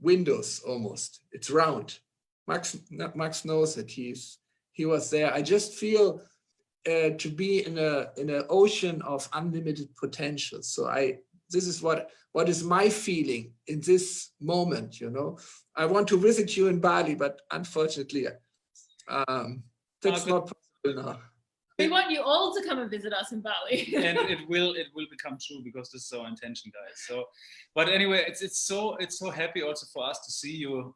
D: windows almost. It's round. Max knows that he was there. I just feel to be in an ocean of unlimited potential. So this is what is my feeling in this moment. You know, I want to visit you in Bali, but unfortunately, that's not possible now.
C: We want you all to come and visit us in Bali.
A: And it will become true, because this is our intention, guys. So, but anyway, it's so happy also for us to see you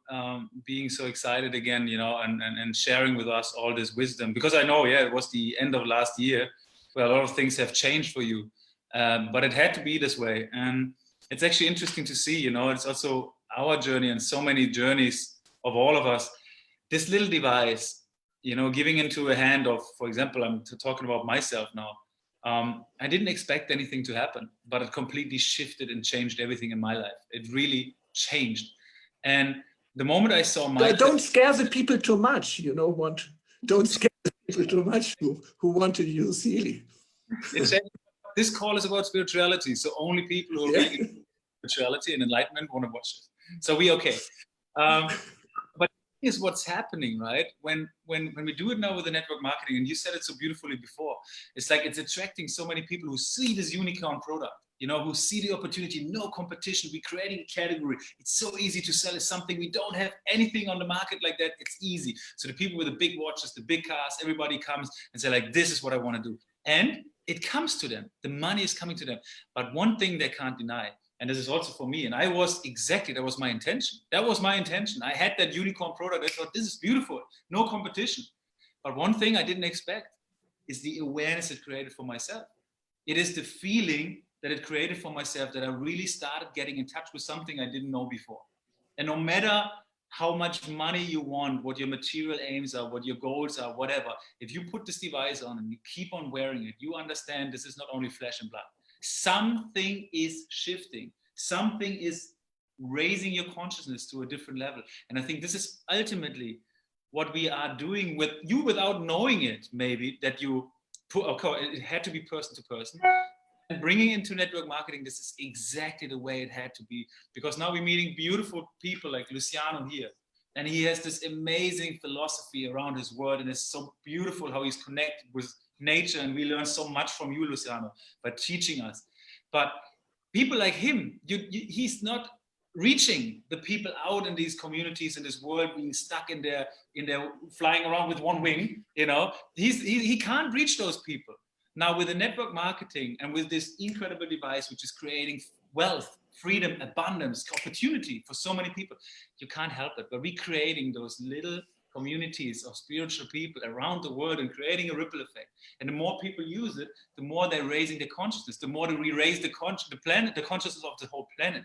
A: being so excited again, you know, and sharing with us all this wisdom, because I know, yeah, it was the end of last year where a lot of things have changed for you, but it had to be this way. And it's actually interesting to see, you know, it's also our journey and so many journeys of all of us. This little device, you know, giving into a hand of, for example, I'm talking about myself now. I didn't expect anything to happen, but it completely shifted and changed everything in my life. It really changed. And the moment I saw my...
D: Don't scare the people too much, you know, don't scare the people too much who want to use Healy.
A: This call is about spirituality, so only people who are really spirituality and enlightenment want to watch it. So we okay. But is what's happening, right? When we do it now with the network marketing, and you said it so beautifully before, it's like it's attracting so many people who see this unicorn product, you know, who see the opportunity, no competition, we're creating a category. It's so easy to sell. It's something we don't have anything on the market like that. It's easy. So the people with the big watches, the big cars, everybody comes and say like, this is what I want to do. And it comes to them. The money is coming to them. But one thing they can't deny, and this is also for me, and that was my intention. That was my intention. I had that unicorn product. I thought, this is beautiful, no competition. But one thing I didn't expect is the awareness it created for myself. It is the feeling that it created for myself that I really started getting in touch with something I didn't know before. And no matter how much money you want, what your material aims are, what your goals are, whatever, if you put this device on and you keep on wearing it, you understand this is not only flesh and blood. Something is shifting. Something is raising your consciousness to a different level. And I think this is ultimately what we are doing with you without knowing it, maybe, that you put, okay, it had to be person to person. And bringing into network marketing, this is exactly the way it had to be. Because now we're meeting beautiful people like Luciano here. And he has this amazing philosophy around his word. And it's so beautiful how he's connected with nature, and we learn so much from you, Luciano, by teaching us. But people like him, he's not reaching the people out in these communities, in this world, being stuck in their flying around with one wing, you know. He can't reach those people. Now with the network marketing and with this incredible device, which is creating wealth, freedom, abundance, opportunity for so many people, you can't help it. But we're creating those little communities of spiritual people around the world and creating a ripple effect. And the more people use it, the more they're raising the consciousness, the more we raise the consciousness of the whole planet.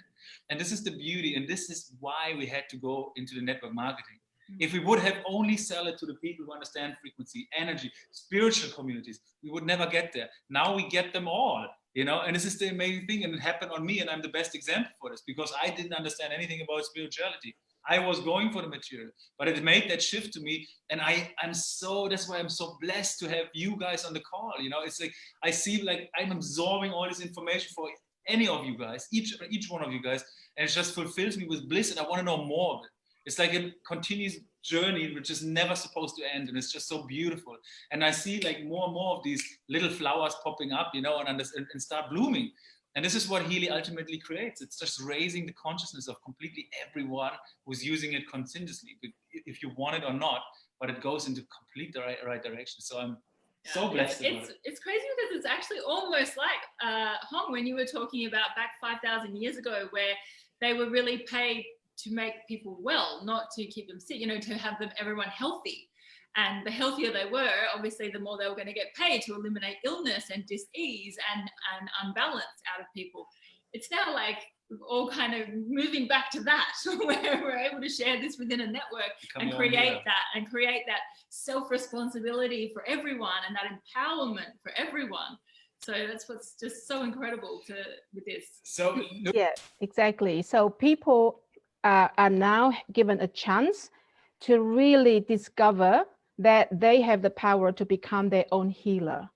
A: And this is the beauty, and this is why we had to go into the network marketing. If we would have only sell it to the people who understand frequency, energy, spiritual communities, we would never get there. Now we get them all, you know, and this is the amazing thing, and it happened on me, and I'm the best example for this, because I didn't understand anything about spirituality. I was going for the material, but it made that shift to me. And that's why I'm so blessed to have you guys on the call. You know, it's like, I see like I'm absorbing all this information for any of you guys, each one of you guys. And it just fulfills me with bliss. And I want to know more of it. It's like a continuous journey, which is never supposed to end. And it's just so beautiful. And I see like more and more of these little flowers popping up, you know, and start blooming. And this is what Healy ultimately creates. It's just raising the consciousness of completely everyone who's using it continuously, if you want it or not, but it goes into complete right direction. So I'm so blessed about it.
C: It's crazy because it's actually almost like, Hong, when you were talking about back 5,000 years ago, where they were really paid to make people well, not to keep them sick, you know, to have everyone healthy. And the healthier they were, obviously, the more they were going to get paid to eliminate illness and dis-ease and unbalance out of people. It's now like all kind of moving back to that, where we're able to share this within a network and create that self-responsibility for everyone and that empowerment for everyone. So that's what's just so incredible with this.
A: So
G: yeah, exactly. So people are now given a chance to really discover that they have the power to become their own healer.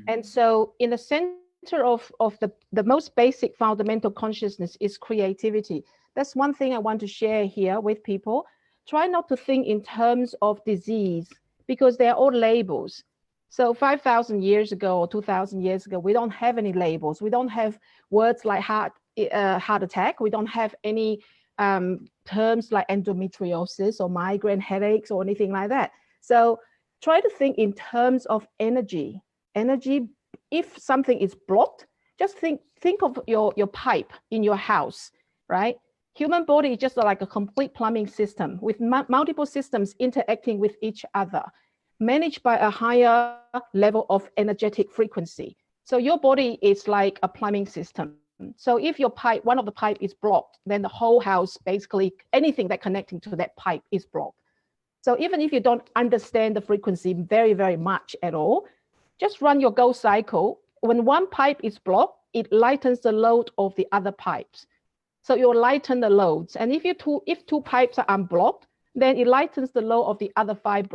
G: And so in the center of the most basic fundamental consciousness is creativity. That's one thing I want to share here with people. Try not to think in terms of disease, because they're all labels. So 5,000 years ago or 2,000 years ago, we don't have any labels. We don't have words like heart attack. We don't have any terms like endometriosis or migraine headaches or anything like that. So try to think in terms of energy. Energy, if something is blocked, just think of your pipe in your house, right? Human body is just like a complete plumbing system with multiple systems interacting with each other, managed by a higher level of energetic frequency. So your body is like a plumbing system. So if your pipe, one of the pipe is blocked, then the whole house, basically anything that connecting to that pipe is blocked. So even if you don't understand the frequency very, very much at all, just run your Go cycle. When one pipe is blocked, it lightens the load of the other pipes. So you'll lighten the loads. And if two pipes are unblocked, then it lightens the load of the other five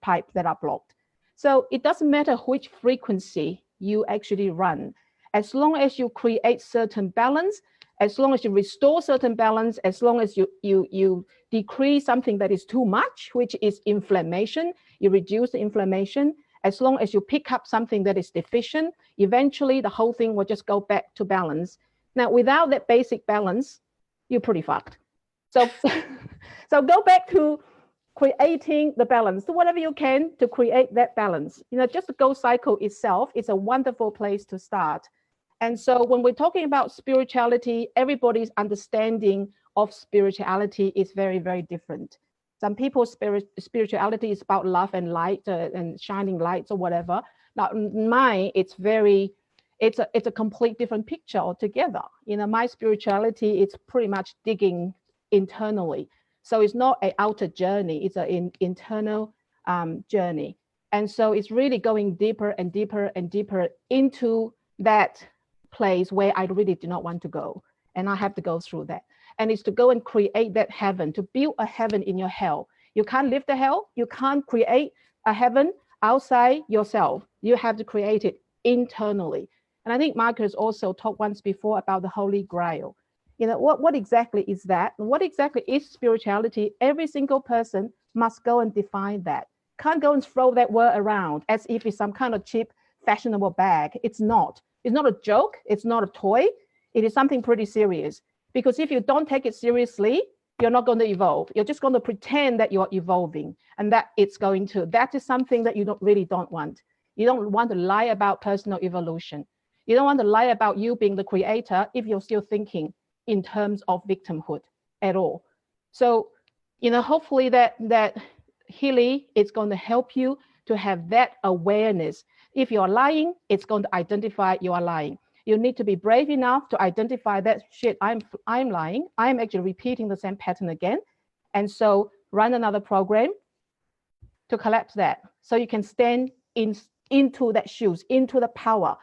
G: pipes that are blocked. So it doesn't matter which frequency you actually run. As long as you create certain balance, as long as you restore certain balance, as long as you decrease something that is too much, which is inflammation, you reduce the inflammation. As long as you pick up something that is deficient, eventually the whole thing will just go back to balance. Now, without that basic balance, you're pretty fucked. So, so go back to creating the balance. Do whatever you can to create that balance. You know, just the Go cycle itself is a wonderful place to start. And so when we're talking about spirituality, everybody's understanding of spirituality is very, very different. Some people's spirituality is about love and light and shining lights or whatever. Now, mine, it's a complete different picture altogether. You know, my spirituality, it's pretty much digging internally. So it's not an outer journey, it's an internal journey. And so it's really going deeper and deeper and deeper into that place where I really do not want to go. And I have to go through that. And it's to go and create that heaven, to build a heaven in your hell. You can't live the hell. You can't create a heaven outside yourself. You have to create it internally. And I think Marcus also talked once before about the Holy Grail. You know, what exactly is that? What exactly is spirituality? Every single person must go and define that. Can't go and throw that word around as if it's some kind of cheap, fashionable bag. It's not. It's not a joke. It's not a toy. It is something pretty serious. Because if you don't take it seriously, you're not going to evolve. You're just going to pretend that you're evolving and that it's going to. That is something that you really don't want. You don't want to lie about personal evolution. You don't want to lie about you being the creator if you're still thinking in terms of victimhood at all. So, you know, hopefully that Healy is going to help you to have that awareness. If you're lying, it's going to identify you are lying. You need to be brave enough to identify that shit, I'm lying. I'm actually repeating the same pattern again. And so run another program to collapse that. So you can stand into that shoes, into the power.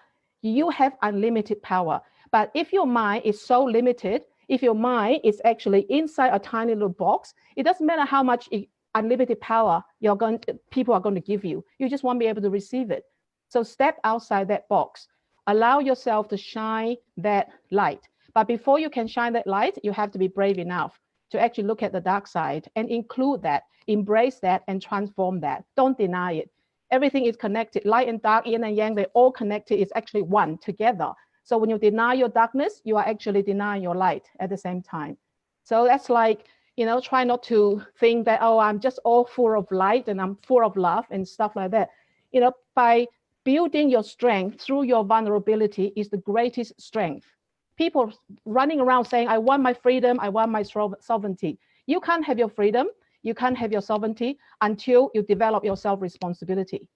G: You have unlimited power. But if your mind is so limited, if your mind is actually inside a tiny little box, it doesn't matter how much unlimited power people are going to give you. You just won't be able to receive it. So step outside that box. Allow yourself to shine that light. But before you can shine that light, you have to be brave enough to actually look at the dark side and include that, embrace that, and transform that. Don't deny it. Everything is connected. Light and dark, yin and yang, they're all connected. It's actually one together. So when you deny your darkness, you are actually denying your light at the same time. So that's like, you know, try not to think that, oh, I'm just all full of light and I'm full of love and stuff like that. You know, by building your strength through your vulnerability is the greatest strength. People running around saying, I want my freedom, I want my sovereignty. You can't have your freedom, you can't have your sovereignty until you develop your self-responsibility.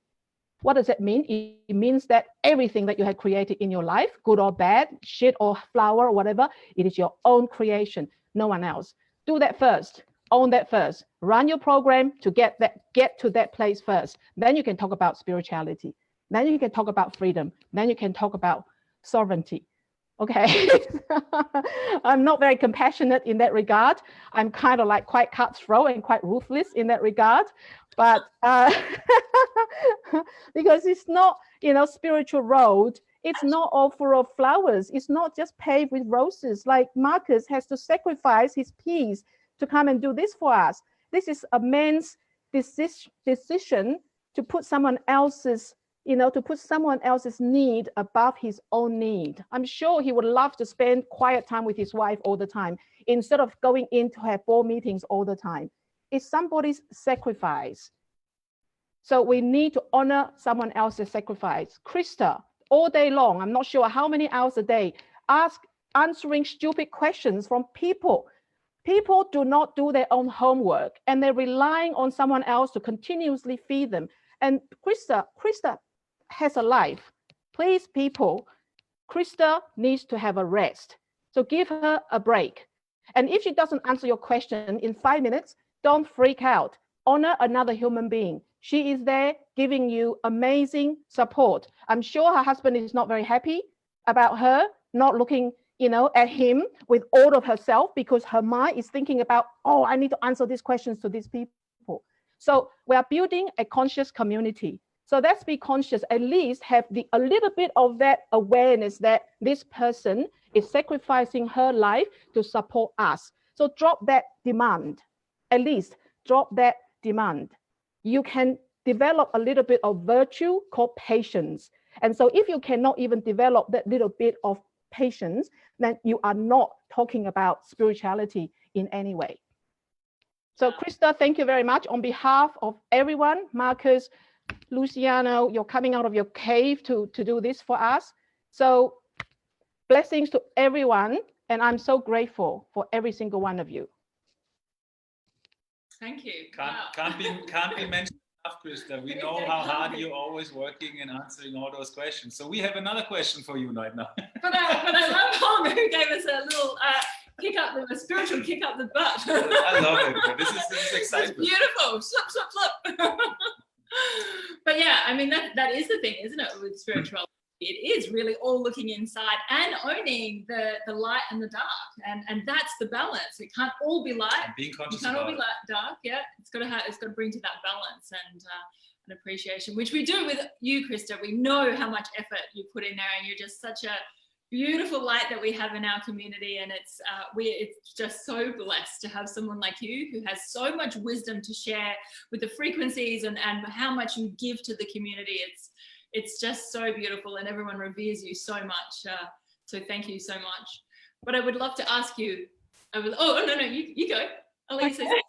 G: What does that mean? It means that everything that you have created in your life, good or bad, shit or flower or whatever, it is your own creation, no one else. Do that first, own that first, run your program to get to that place first. Then you can talk about spirituality. Then you can talk about freedom. Then you can talk about sovereignty. Okay. I'm not very compassionate in that regard. I'm kind of like quite cutthroat and quite ruthless in that regard. But because it's not, you know, spiritual road, it's not all full of flowers. It's not just paved with roses. Like Marcus has to sacrifice his peace to come and do this for us. This is a man's decision to put someone else's, to put someone else's need above his own need. I'm sure he would love to spend quiet time with his wife all the time instead of going in to have board meetings all the time. It's somebody's sacrifice. So we need to honor someone else's sacrifice. Christa, all day long, I'm not sure how many hours a day, answering stupid questions from people. People do not do their own homework, and they're relying on someone else to continuously feed them. And Christa has a life. Please, people, Christa needs to have a rest. So give her a break. And if she doesn't answer your question in 5 minutes, don't freak out. Honor another human being. She is there giving you amazing support. I'm sure her husband is not very happy about her not looking, at him with all of herself, because her mind is thinking about, oh, I need to answer these questions to these people. So we are building a conscious community. So let's be conscious, at least have a little bit of that awareness that this person is sacrificing her life to support us. So drop that demand, at least drop that demand. You can develop a little bit of virtue called patience. And so if you cannot even develop that little bit of patience, then you are not talking about spirituality in any way. So Christa, thank you very much. On behalf of everyone, Marcus, Luciano, you're coming out of your cave to do this for us. So blessings to everyone. And I'm so grateful for every single one of you.
C: Thank you.
A: Can't be mentioned enough, Christa. We know how hard you're always working and answering all those questions. So we have another question for you right now.
C: But I love Hong, who gave us a little a spiritual kick up the butt.
A: I love it. This is exciting.
C: It's beautiful. Slip. But yeah, I mean, that is the thing, isn't it, with spirituality? It is really all looking inside and owning the light and the dark, and that's the balance. It can't all be light.
A: And being conscious.
C: It can't all be dark. Yeah, it's got to bring to that balance and an appreciation, which we do with you, Christa. We know how much effort you put in there, and you're just such a beautiful light that we have in our community, and it's just so blessed to have someone like you who has so much wisdom to share with the frequencies and how much you give to the community. It's just so beautiful, and everyone reveres you so much. So thank you so much. But I would love to ask you. You go. I'll let you say.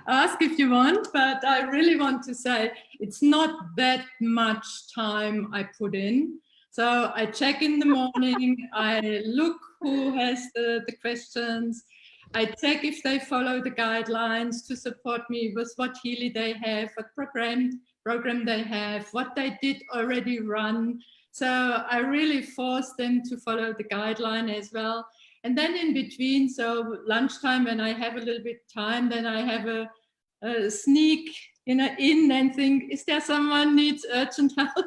B: Ask if you want, but I really want to say it's not that much time I put in. So I check in the morning, I look who has the questions, I check if they follow the guidelines to support me with what Healy they have, what program they have, what they did already run. So I really force them to follow the guideline as well. And then in between, so lunchtime when I have a little bit time, then I have a sneak in and think, is there someone needs urgent help?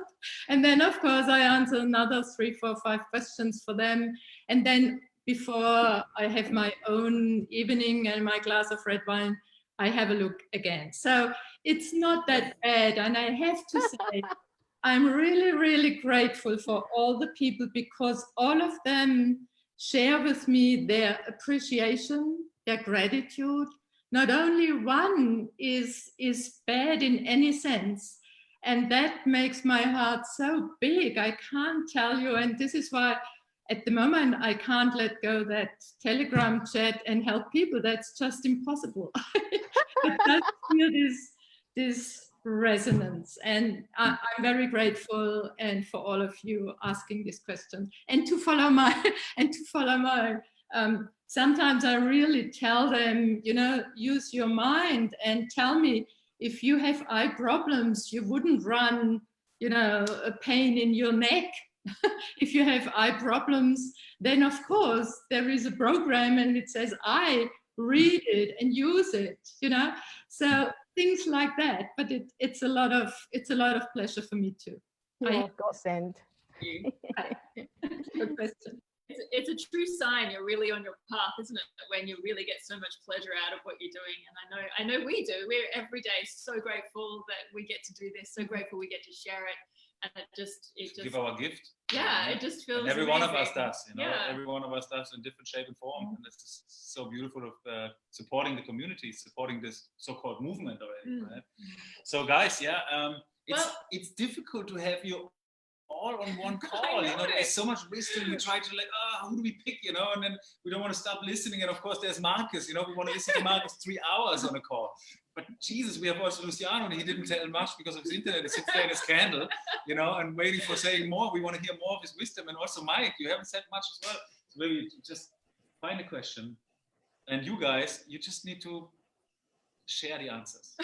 B: And then of course I answer another 3, 4, 5 questions for them. And then before I have my own evening and my glass of red wine, I have a look again. So it's not that bad. And I have to say, I'm really, really grateful for all the people, because all of them share with me their appreciation, their gratitude. Not only one is bad in any sense. And that makes my heart so big. I can't tell you. And this is why at the moment I can't let go that Telegram chat and help people. That's just impossible. But I feel this resonance. And I'm very grateful, and for all of you asking this question and to follow my sometimes I really tell them, use your mind and tell me if you have eye problems, you wouldn't run, a pain in your neck. If you have eye problems, then of course there is a program and it says read it and use it, So things like that. But it's a lot of pleasure for me too.
G: God send.
B: Good question.
C: It's a true sign you're really on your path, isn't it? When you really get so much pleasure out of what you're doing. And I know we do. We're every day so grateful that we get to do this, so grateful we get to share it. And it just
A: give our gift.
C: Yeah, it just feels
A: and every
C: amazing.
A: one of us does,
C: Yeah.
A: Every one of us does in different shape and form. And it's just so beautiful of supporting the community, supporting this so-called movement already, right? So guys, it's difficult to have you all on one call. You know, there's so much wisdom. We try to like, who do we pick? You know, and then we don't want to stop listening. And of course, there's Marcus. You know, we want to listen to Marcus 3 hours on a call. But Jesus, we have also Luciano, and he didn't tell much because of his internet. He sits there in his candle, you know, and waiting for saying more. We want to hear more of his wisdom. And also, Mike, you haven't said much as well. So maybe just find a question, and you guys, you just need to share the answers.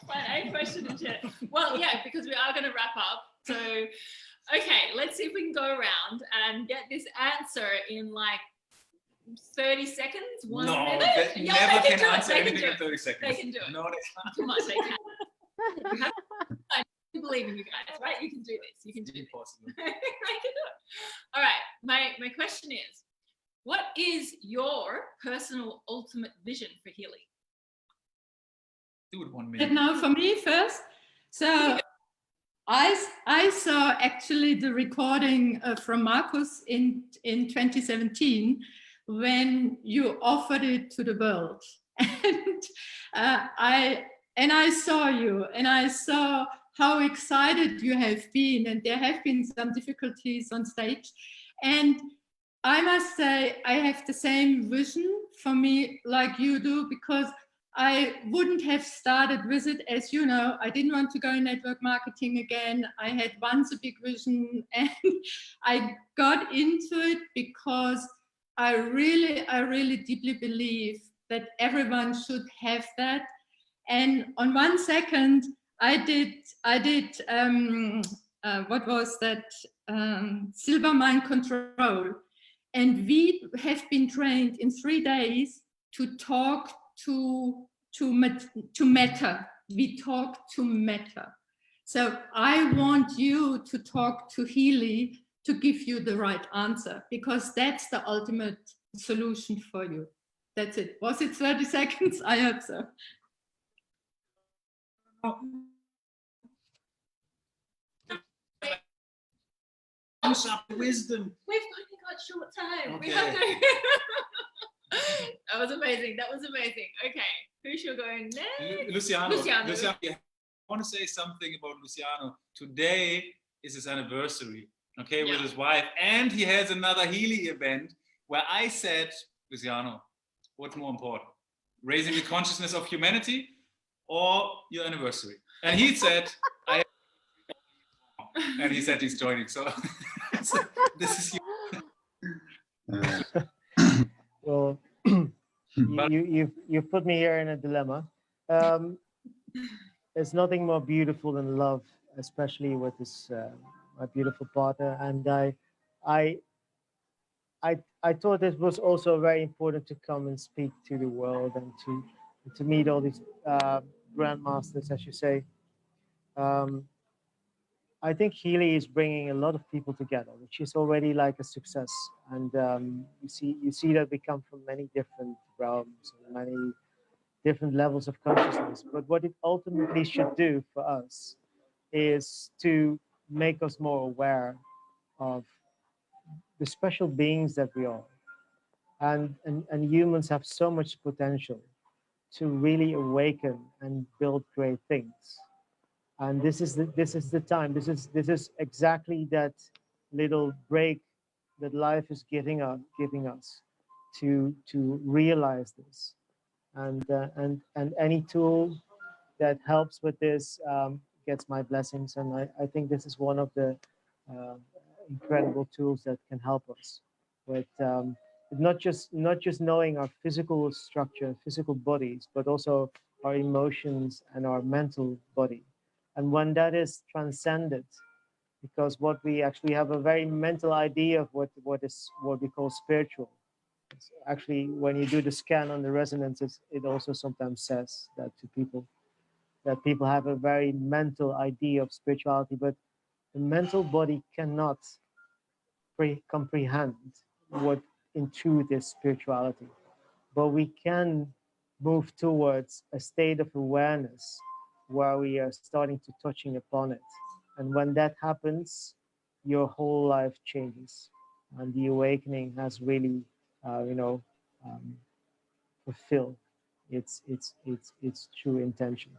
C: Find a question and share. Well, yeah, because we are going to wrap up. So, okay, let's see if we can go around and get this answer in like 30 seconds, 1 minute.
A: They never can answer anything in 30 seconds.
C: They can do it.
A: No, they can't.
C: Come on, they can. I believe in you guys, right? You can do this. You can do this.
A: Impossible.
C: I can do it. All right, my question is, what is your personal ultimate vision for Healy?
A: Do it 1 minute.
B: And now for me first. So I saw actually the recording from Marcus in 2017 when you offered it to the world. And I saw you, and I saw how excited you have been, and there have been some difficulties on stage. And I must say, I have the same vision for me like you do, because I wouldn't have started with it. As you know, I didn't want to go in network marketing again. I had once a big vision, and I got into it because I really deeply believe that everyone should have that. And on 1 second, I did what was that, silver mind control. And we have been trained in 3 days to talk to matter. We talk to matter. So I want you to talk to Healy to give you the right answer, because that's the ultimate solution for you. That's it. Was it 30 seconds? I hope so.
A: Wisdom.
C: We've only got short time.
A: Okay.
C: We have to. That was amazing. That was amazing. Okay, who should go next?
A: Luciano. I want to say something about Luciano. Today is his anniversary, okay, with his wife, and he has another Healy event where I said, Luciano, what's more important, raising the consciousness of humanity or your anniversary? And he said, and he said he's joining. So, so this is you.
E: Well, you've put me here in a dilemma. There's nothing more beautiful than love, especially with this my beautiful partner. And I thought it was also very important to come and speak to the world and to meet all these grandmasters, as you say. I think Healy is bringing a lot of people together, which is already like a success. And you see that we come from many different realms, many different levels of consciousness. But what it ultimately should do for us is to make us more aware of the special beings that we are. And humans have so much potential to really awaken and build great things. And this is the time. This is exactly that little break that life is giving us to realize this. And any tool that helps with this gets my blessings. And I think this is one of the incredible tools that can help us with not just knowing our physical structure, physical bodies, but also our emotions and our mental body. And when that is transcended, because what we actually have a very mental idea of what we call spiritual. It's actually, when you do the scan on the resonances, it also sometimes says that to people, that people have a very mental idea of spirituality, but the mental body cannot comprehend what in truth is spirituality. But we can move towards a state of awareness where we are starting to touching upon it. And when that happens, your whole life changes. And the awakening has really, fulfilled its true intention.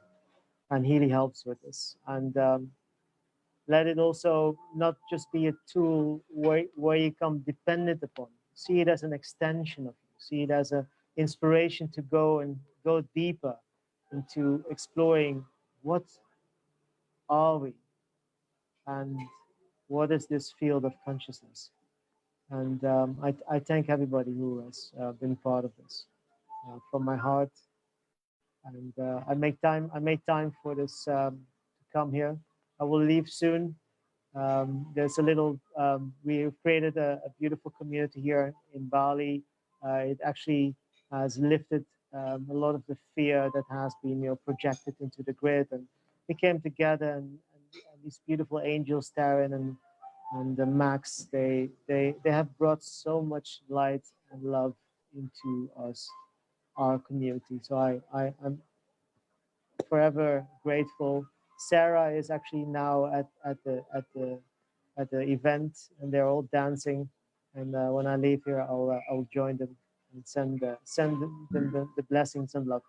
E: and Healy helps with this. And let it also not just be a tool where you come dependent upon. See it as an extension of you. See it as an inspiration to go deeper into exploring what are we and what is this field of consciousness. And I thank everybody who has been part of this from my heart. And I made time for this to come here. I will leave soon. There's a little, we've created a beautiful community here in Bali. It actually has lifted a lot of the fear that has been projected into the grid. And we came together, and these beautiful angels, Taryn and Max, they have brought so much light and love into our community. So I'm forever grateful. Sarah is actually now at the event, and they're all dancing. And when I leave here, I'll join them and send them the blessings and love.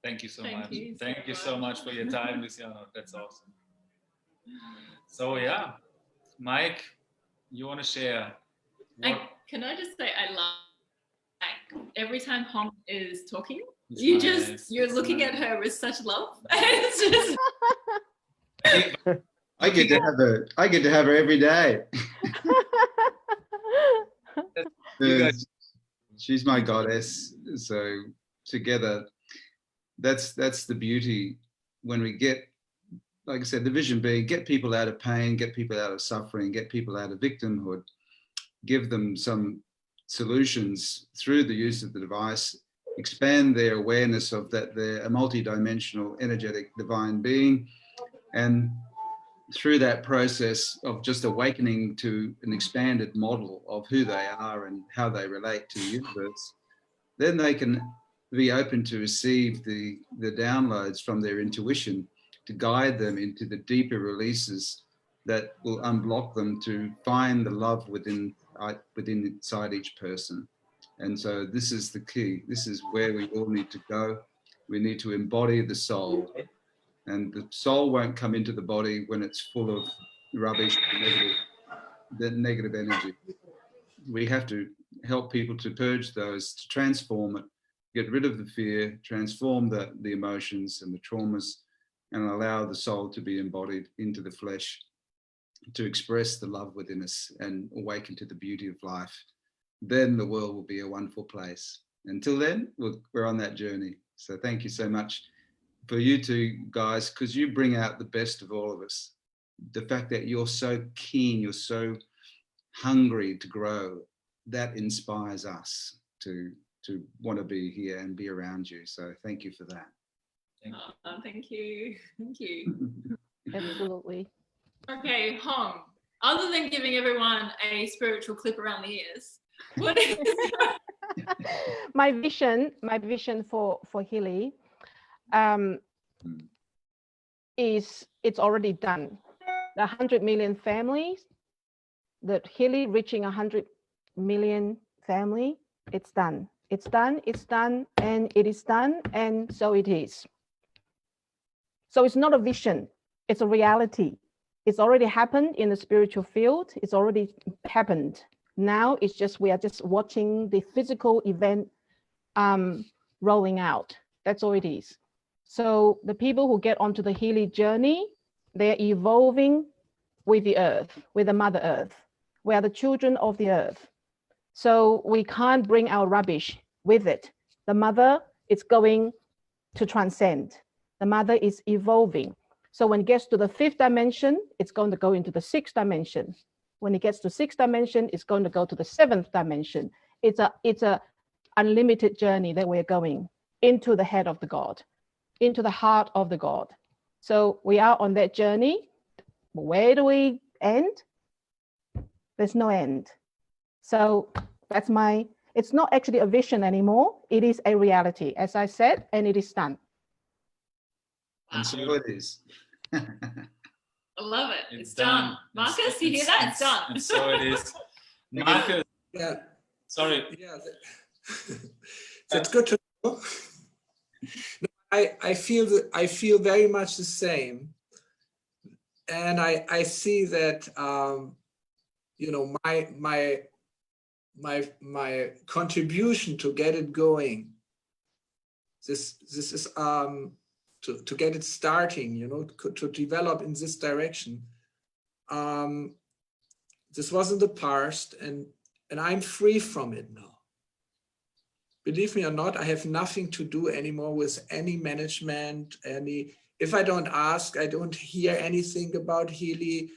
A: Thank you so
C: Thank
A: much.
C: you so
A: Thank you so much for your time, Luciano. That's awesome. So yeah, Mike, you want to share?
C: Can I just say I love, like, every time Hong is talking,
A: It's
C: you're
A: nice.
C: looking
A: nice.
C: at her with such love. It's just
F: I get to have her every day.
A: You guys-
F: She's my goddess. So together, that's the beauty when we get, like I said, the vision being get people out of pain, get people out of suffering, get people out of victimhood, give them some solutions through the use of the device, expand their awareness of that they're a multidimensional, energetic, divine being, and through that process of just awakening to an expanded model of who they are and how they relate to the universe, then they can be open to receive the downloads from their intuition to guide them into the deeper releases that will unblock them to find the love within inside each person. And so this is the key. This is where we all need to go. We need to embody the soul. And the soul won't come into the body when it's full of rubbish, negative energy. We have to help people to purge those, to transform it, get rid of the fear, transform the emotions and the traumas, and allow the soul to be embodied into the flesh, to express the love within us and awaken to the beauty of life. Then the world will be a wonderful place. Until then, we're on that journey. So thank you so much for you two guys, because you bring out the best of all of us. The fact that you're so keen, you're so hungry to grow, that inspires us to want to be here and be around you. So thank you for that.
C: Thank you. Thank you.
G: Absolutely.
C: Okay, Hong, other than giving everyone a spiritual clip around the ears, what is
G: my vision for Healy is it's already done. The 100 million families, that Healy reaching 100 million family, it's done. It's done, and it is done, and so it is. So it's not a vision, it's a reality. It's already happened in the spiritual field. It's already happened. Now it's just, we are just watching the physical event rolling out. That's all it is. So the people who get onto the Healy journey, they're evolving with the earth, with the Mother Earth. We are the children of the earth. So we can't bring our rubbish with it. The mother is going to transcend. The mother is evolving. So when it gets to the 5th dimension, it's going to go into the 6th dimension. When it gets to 6th dimension, it's going to go to the 7th dimension. It's a unlimited journey that we're going into the head of the God, into the heart of the God. So we are on that journey. Where do we end? There's no end. So that's it's not actually a vision anymore. It is a reality, as I said, and it is done.
F: And so it is.
C: I love it. It's done. Marcus, you hear that? It's done.
A: And so it is. Marcus.
D: Yeah.
A: Sorry.
D: Yeah. That's good to know. I feel very much the same. And I see that, you know, my contribution to get it going, this is to get it starting, you know, to develop in this direction. This was in the past, and I'm free from it now. Believe me or not, I have nothing to do anymore with any management, if I don't ask, I don't hear anything about Healy.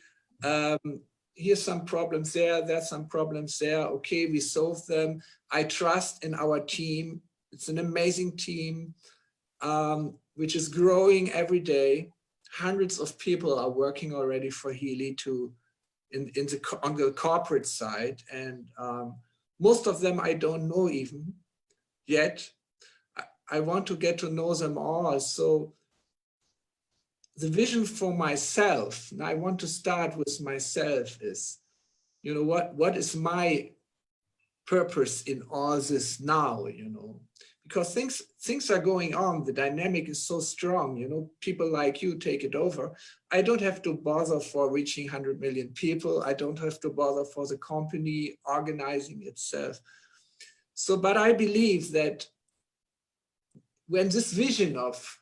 D: Here's some problems there's some problems there. Okay, we solve them. I trust in our team. It's an amazing team, which is growing every day. Hundreds of people are working already for Healy on the corporate side. And most of them I don't know even yet. I want to get to know them all. So the vision for myself, and I want to start with myself, is, you know, what is my purpose in all this now, you know, because things are going on. The dynamic is so strong, you know, people like you take it over. I don't have to bother for reaching 100 million people. I don't have to bother for the company organizing itself. So, but I believe that when this vision of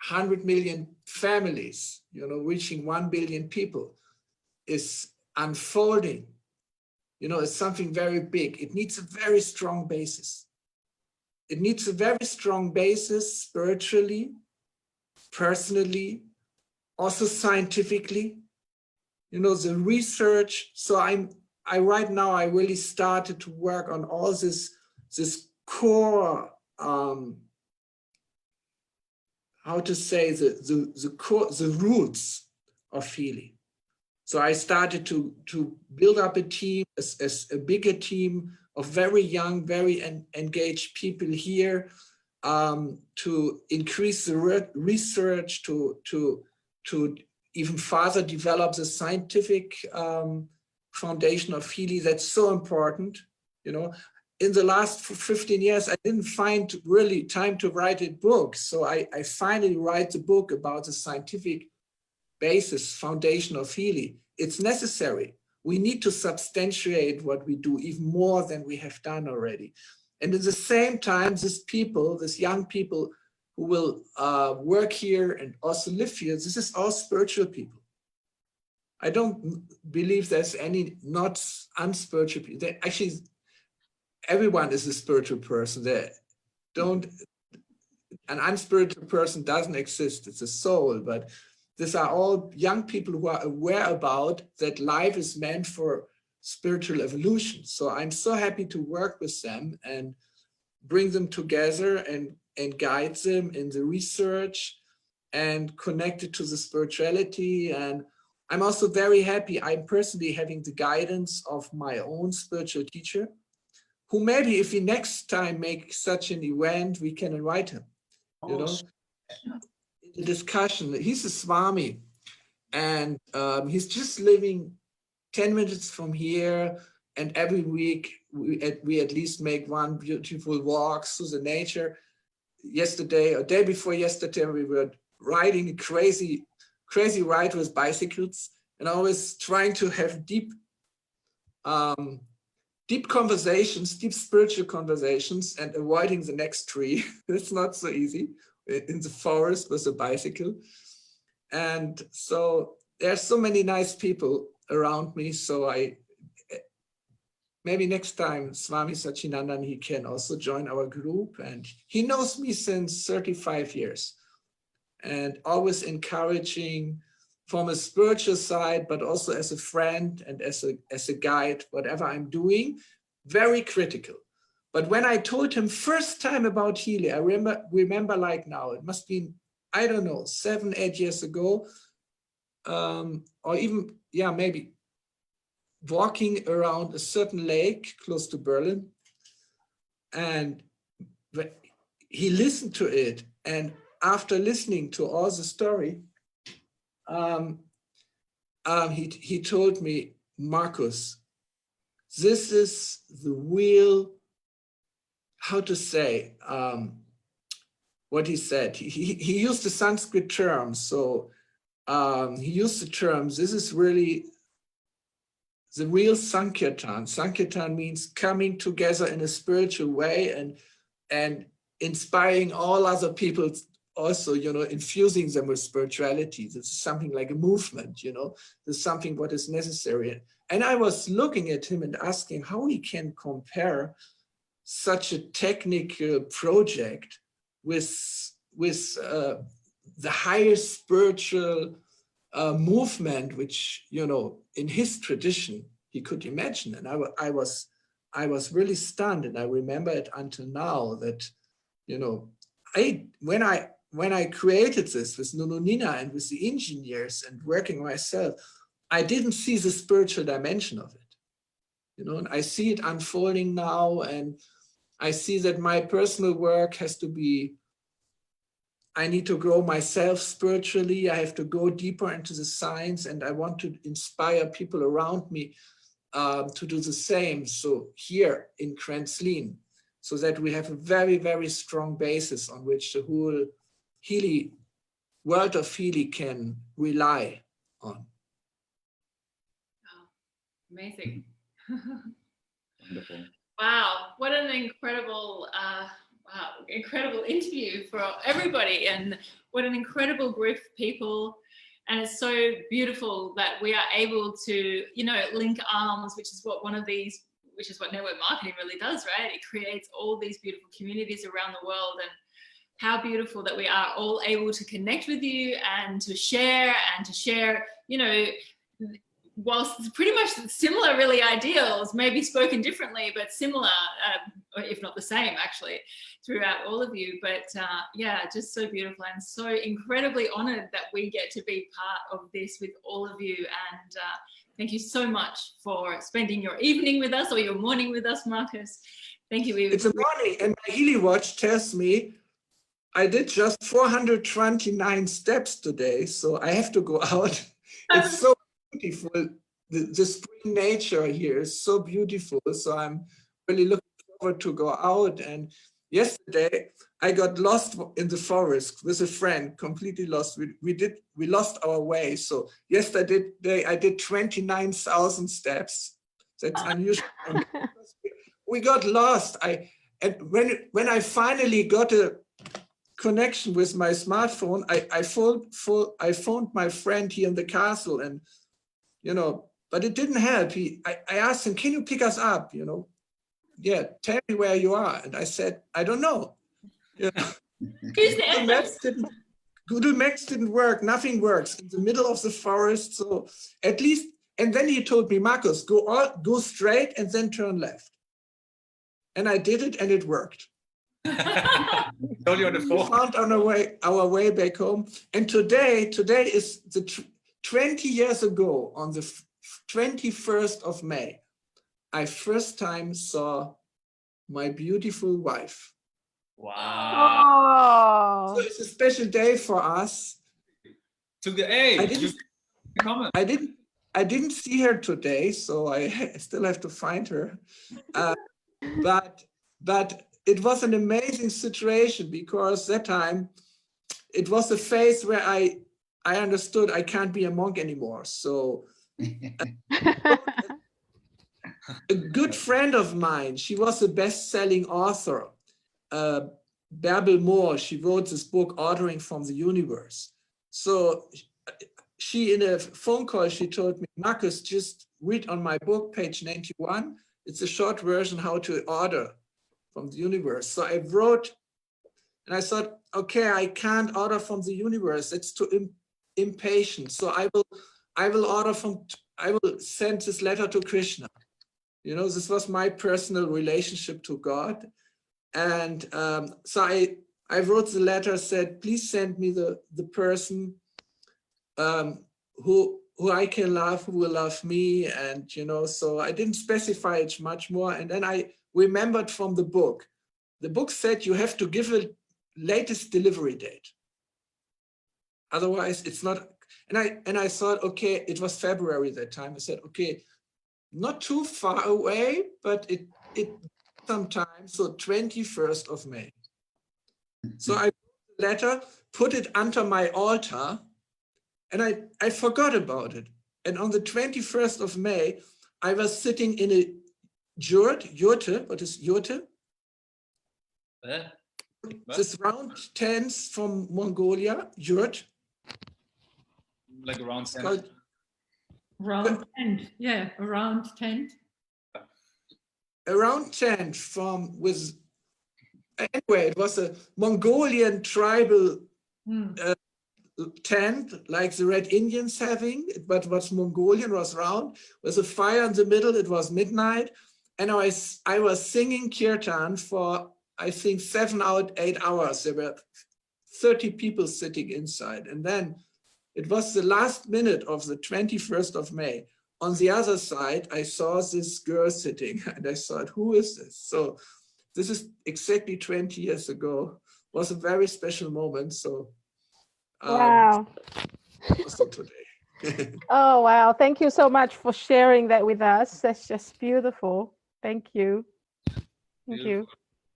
D: 100 million families, you know, reaching 1 billion people is unfolding, you know, it's something very big. It needs a very strong basis. It needs a very strong basis spiritually, personally, also scientifically, you know, the research. So I right now, I really started to work on all this core, how to say, the roots of Healy. So I started to build up a team, as a bigger team of very young, very engaged people here, to increase the research, to even further develop the scientific foundation of Healy. That's so important, you know. In the last 15 years, I didn't find really time to write a book. So I finally write the book about the scientific basis, foundation of Healy. It's necessary. We need to substantiate what we do even more than we have done already. And at the same time, these young people who will work here and also live here, this is all spiritual people. I don't believe there's any not unspiritual people. Actually, everyone is a spiritual person. An unspiritual person doesn't exist. It's a soul, but these are all young people who are aware about that life is meant for spiritual evolution. So I'm so happy to work with them and bring them together and guide them in the research and connect it to the spirituality. And I'm also very happy I'm personally having the guidance of my own spiritual teacher, who maybe if we next time make such an event, we can invite him, you know, the discussion. He's a Swami, and he's just living 10 minutes from here. And every week we at least make one beautiful walk through the nature. Yesterday or day before yesterday, we were riding a crazy ride with bicycles, and always trying to have deep conversations, deep spiritual conversations, and avoiding the next tree. It's not so easy in the forest with a bicycle. And so there's so many nice people around me. So maybe next time Swami Satchinandan, he can also join our group. And he knows me since 35 years and always encouraging from a spiritual side, but also as a friend and as a guide, whatever I'm doing, very critical. But when I told him first time about Healy, I remember like now, it must be, I don't know, 7-8 years ago, or even, yeah, maybe walking around a certain lake close to Berlin. And he listened to it. And after listening to all the story, he told me, Marcus, this is the real, how to say, what he said. He used the Sanskrit terms. So he used the terms, this is really the real Sankirtan. Sankirtan means coming together in a spiritual way and inspiring all other people also, you know, infusing them with spirituality. This is something like a movement, you know, this is something what is necessary. And I was looking at him and asking how he can compare such a technical project with the highest spiritual movement, which, you know, in his tradition, he could imagine. And I was really stunned. And I remember it until now that, you know, when I created this with Nununina and with the engineers and working myself, I didn't see the spiritual dimension of it. You know, and I see it unfolding now, and I see that my personal work has to be, I need to grow myself spiritually. I have to go deeper into the science, and I want to inspire people around me to do the same. So here in Kranzlin, so that we have a very, very strong basis on which the whole Healy, world of Healy can rely on.
C: Oh, amazing.
F: Wonderful.
C: Wow, what an incredible incredible interview for everybody, and what an incredible group of people. And it's so beautiful that we are able to, you know, link arms, which is what network marketing really does, right? It creates all these beautiful communities around the world, and how beautiful that we are all able to connect with you and to share, you know, whilst it's pretty much similar, really, ideals, maybe spoken differently, but similar, if not the same, actually, throughout all of you. But yeah, just so beautiful, and so incredibly honored that we get to be part of this with all of you. And thank you so much for spending your evening with us, or your morning with us, Marcus. Thank you.
D: It's a morning, and my Healy watch tells me I did just 429 steps today, so I have to go out. It's so beautiful. The spring nature here is so beautiful. So I'm really looking forward to go out. And yesterday I got lost in the forest with a friend, completely lost. We lost our way. So yesterday I did 29,000 steps. That's unusual. We got lost. And when I finally got a connection with my smartphone, I phoned my friend here in the castle, and you know, but it didn't help. I asked him, can you pick us up? You know, yeah, tell me where you are. And I said, I don't know. You know, Google Maps didn't work. Nothing works in the middle of the forest. So at least, and then he told me, Marcus, go straight and then turn left. And I did it, and it worked.
A: Told you on the
D: We
A: phone.
D: found our way back home. And today is the 20 years ago, on the 21st of May, I first time saw my beautiful wife.
A: Wow.
G: Oh,
D: So it's a special day for us. I didn't see her today, so I still have to find her. But it was an amazing situation, because that time it was a phase where I understood I can't be a monk anymore. So a good friend of mine, she was a best-selling author, Bärbel Moore. She wrote this book, Ordering from the Universe. So she, in a phone call, she told me, Marcus, just read on my book, page 91. It's a short version, how to order from the universe. So I wrote, and I thought, okay, I can't order from the universe. It's too impatient. So I will send this letter to Krishna. You know, this was my personal relationship to God. And so I wrote the letter, said, please send me the person who I can love, who will love me. And, you know, so I didn't specify it much more. And then I remembered from the book. The book said you have to give a latest delivery date. Otherwise, it's not. And I thought, okay, it was February that time. I said, okay, not too far away, but it sometime. So 21st of May. So I wrote letter, put it under my altar, and I forgot about it. And on the 21st of May, I was sitting in a yurte. What is yurte? This round tents from Mongolia, yurt.
A: Like a round tent.
B: Round tent, yeah, a round tent.
D: A round tent anyway, it was a Mongolian tribal tent, like the Red Indians having, but was Mongolian, was round, with a fire in the middle. It was midnight, and I was singing kirtan for, I think, 7 or 8 hours. There were 30 people sitting inside, and then it was the last minute of the 21st of May. On the other side, I saw this girl sitting, and I thought, who is this? So this is exactly 20 years ago. It was a very special moment. So
G: wow.
D: Also today.
G: Oh, wow. Thank you so much for sharing that with us. That's just beautiful. Thank you. Thank you.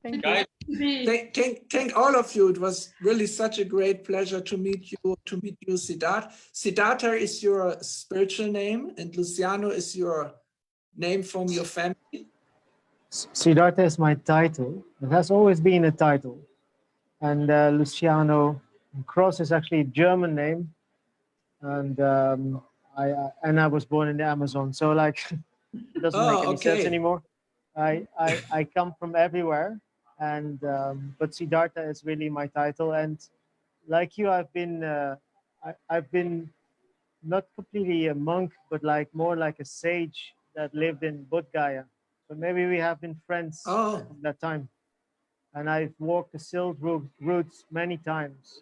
G: Thank you.
D: Thank all of you. It was really such a great pleasure to meet you, Siddhartha. Siddhartha is your spiritual name, and Luciano is your name from your family.
E: Siddhartha is my title. It has always been a title. And Luciano Kross is actually a German name. And I was born in the Amazon, so like it doesn't make any sense anymore. I come from everywhere, and but Siddhartha is really my title. And like you, I've been not completely a monk, but like more like a sage that lived in Bodh Gaya. So maybe we have been friends from that time. And I've walked the Silk routes many times.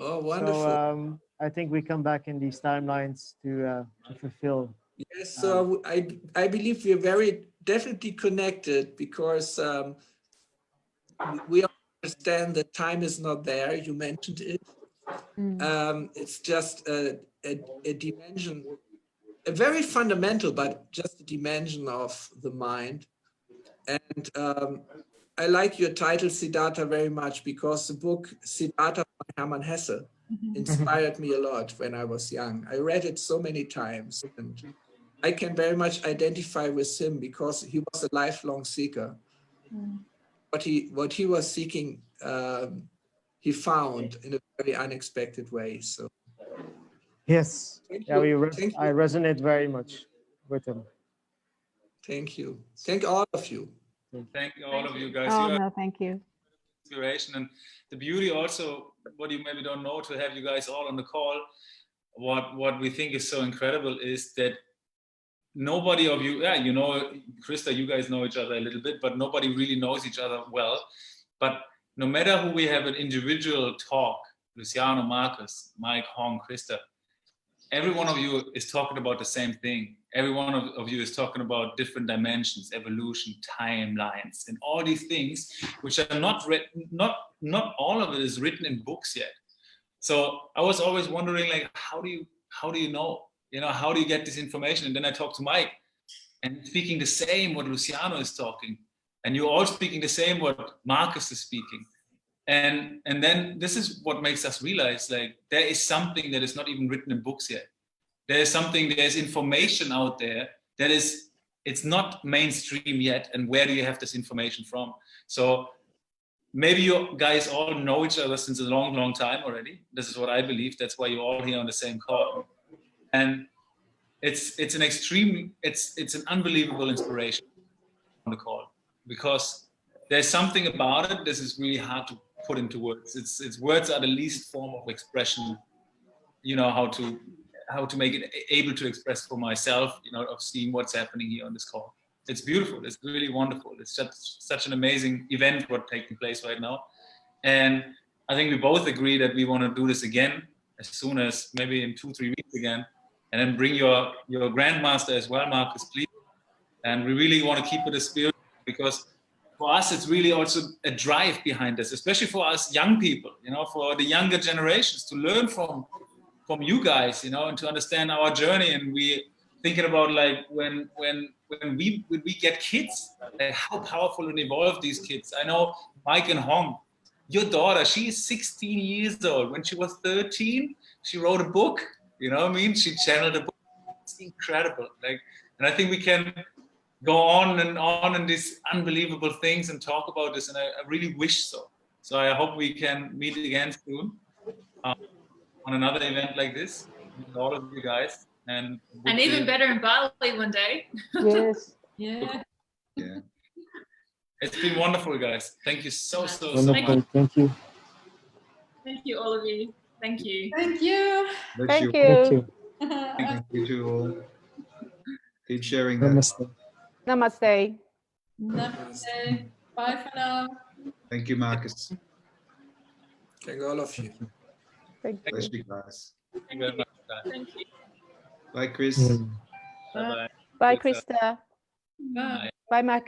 D: Oh, wonderful!
E: So I think we come back in these timelines to fulfill.
D: Yes, so I believe we're very definitely connected, because we understand that time is not there. You mentioned it. It's just a dimension, a very fundamental, but just a dimension of the mind. And I like your title, Siddhartha, very much, because the book Siddhartha by Hermann Hesse inspired me a lot when I was young. I read it so many times, and I can very much identify with him, because he was a lifelong seeker. What he was seeking, he found in a very unexpected way. So
E: yes, I resonate very much with him.
D: Thank you. Thank all of you.
A: Thank all of you guys.
G: Oh, no, thank you.
A: Inspiration, and the beauty also, what you maybe don't know, to have you guys all on the call, what we think is so incredible is that nobody of you, you know, Christa, you guys know each other a little bit, but nobody really knows each other well. But no matter who we have an individual talk, Luciano, Marcus, Mike, Hong, Christa, every one of you is talking about the same thing. Every one of you is talking about different dimensions, evolution, timelines, and all these things, which are not all of it is written in books yet. So I was always wondering, like, how do you know? You know, how do you get this information? And then I talked to Mike, and speaking the same what Luciano is talking, and you're all speaking the same what Marcus is speaking. And then this is what makes us realize, like, there is something that is not even written in books yet. There's information out there that it's not mainstream yet. And where do you have this information from? So maybe you guys all know each other since a long, long time already. This is what I believe. That's why you're all here on the same call. And it's an unbelievable inspiration on the call, because there's something about it. This is really hard to put into words. It's words are the least form of expression, you know, how to make it able to express for myself, you know, of seeing what's happening here on this call. It's beautiful. It's really wonderful. It's just such an amazing event what's taking place right now. And I think we both agree that we want to do this again as soon as maybe in 2-3 weeks again, and then bring your grandmaster as well, Marcus, please. And we really want to keep it a spirit, because for us, it's really also a drive behind this, especially for us young people, you know, for the younger generations to learn from you guys, you know, and to understand our journey. And we thinking about, like, when we get kids, like, how powerful and evolved these kids. I know Mike and Hong, your daughter, she is 16 years old. When she was 13, she wrote a book. You know what I mean? She channeled a book. It's incredible. Like, and I think we can go on in these unbelievable things and talk about this. And I really wish so. So I hope we can meet again soon on another event like this with all of you guys. And
C: even better in Bali one day.
G: Yes.
B: Yeah.
F: Yeah.
A: It's been wonderful, guys. Thank you so
E: Wonderful.
A: much.
E: Thank you.
C: Thank you, all of you. Thank you.
B: Thank you.
F: Bless you.
E: Thank you.
F: Thank you to all. Keep sharing that.
E: Namaste.
G: Namaste.
B: Namaste. Bye for now.
F: Thank you, Marcus.
D: Thank all of you.
G: Thank you.
F: Bless you guys.
A: Thank you very much, guys.
C: Thank you.
F: Bye, Chris.
E: Mm.
A: Bye-bye.
G: Bye, Christa.
B: Bye.
G: Bye, Mark.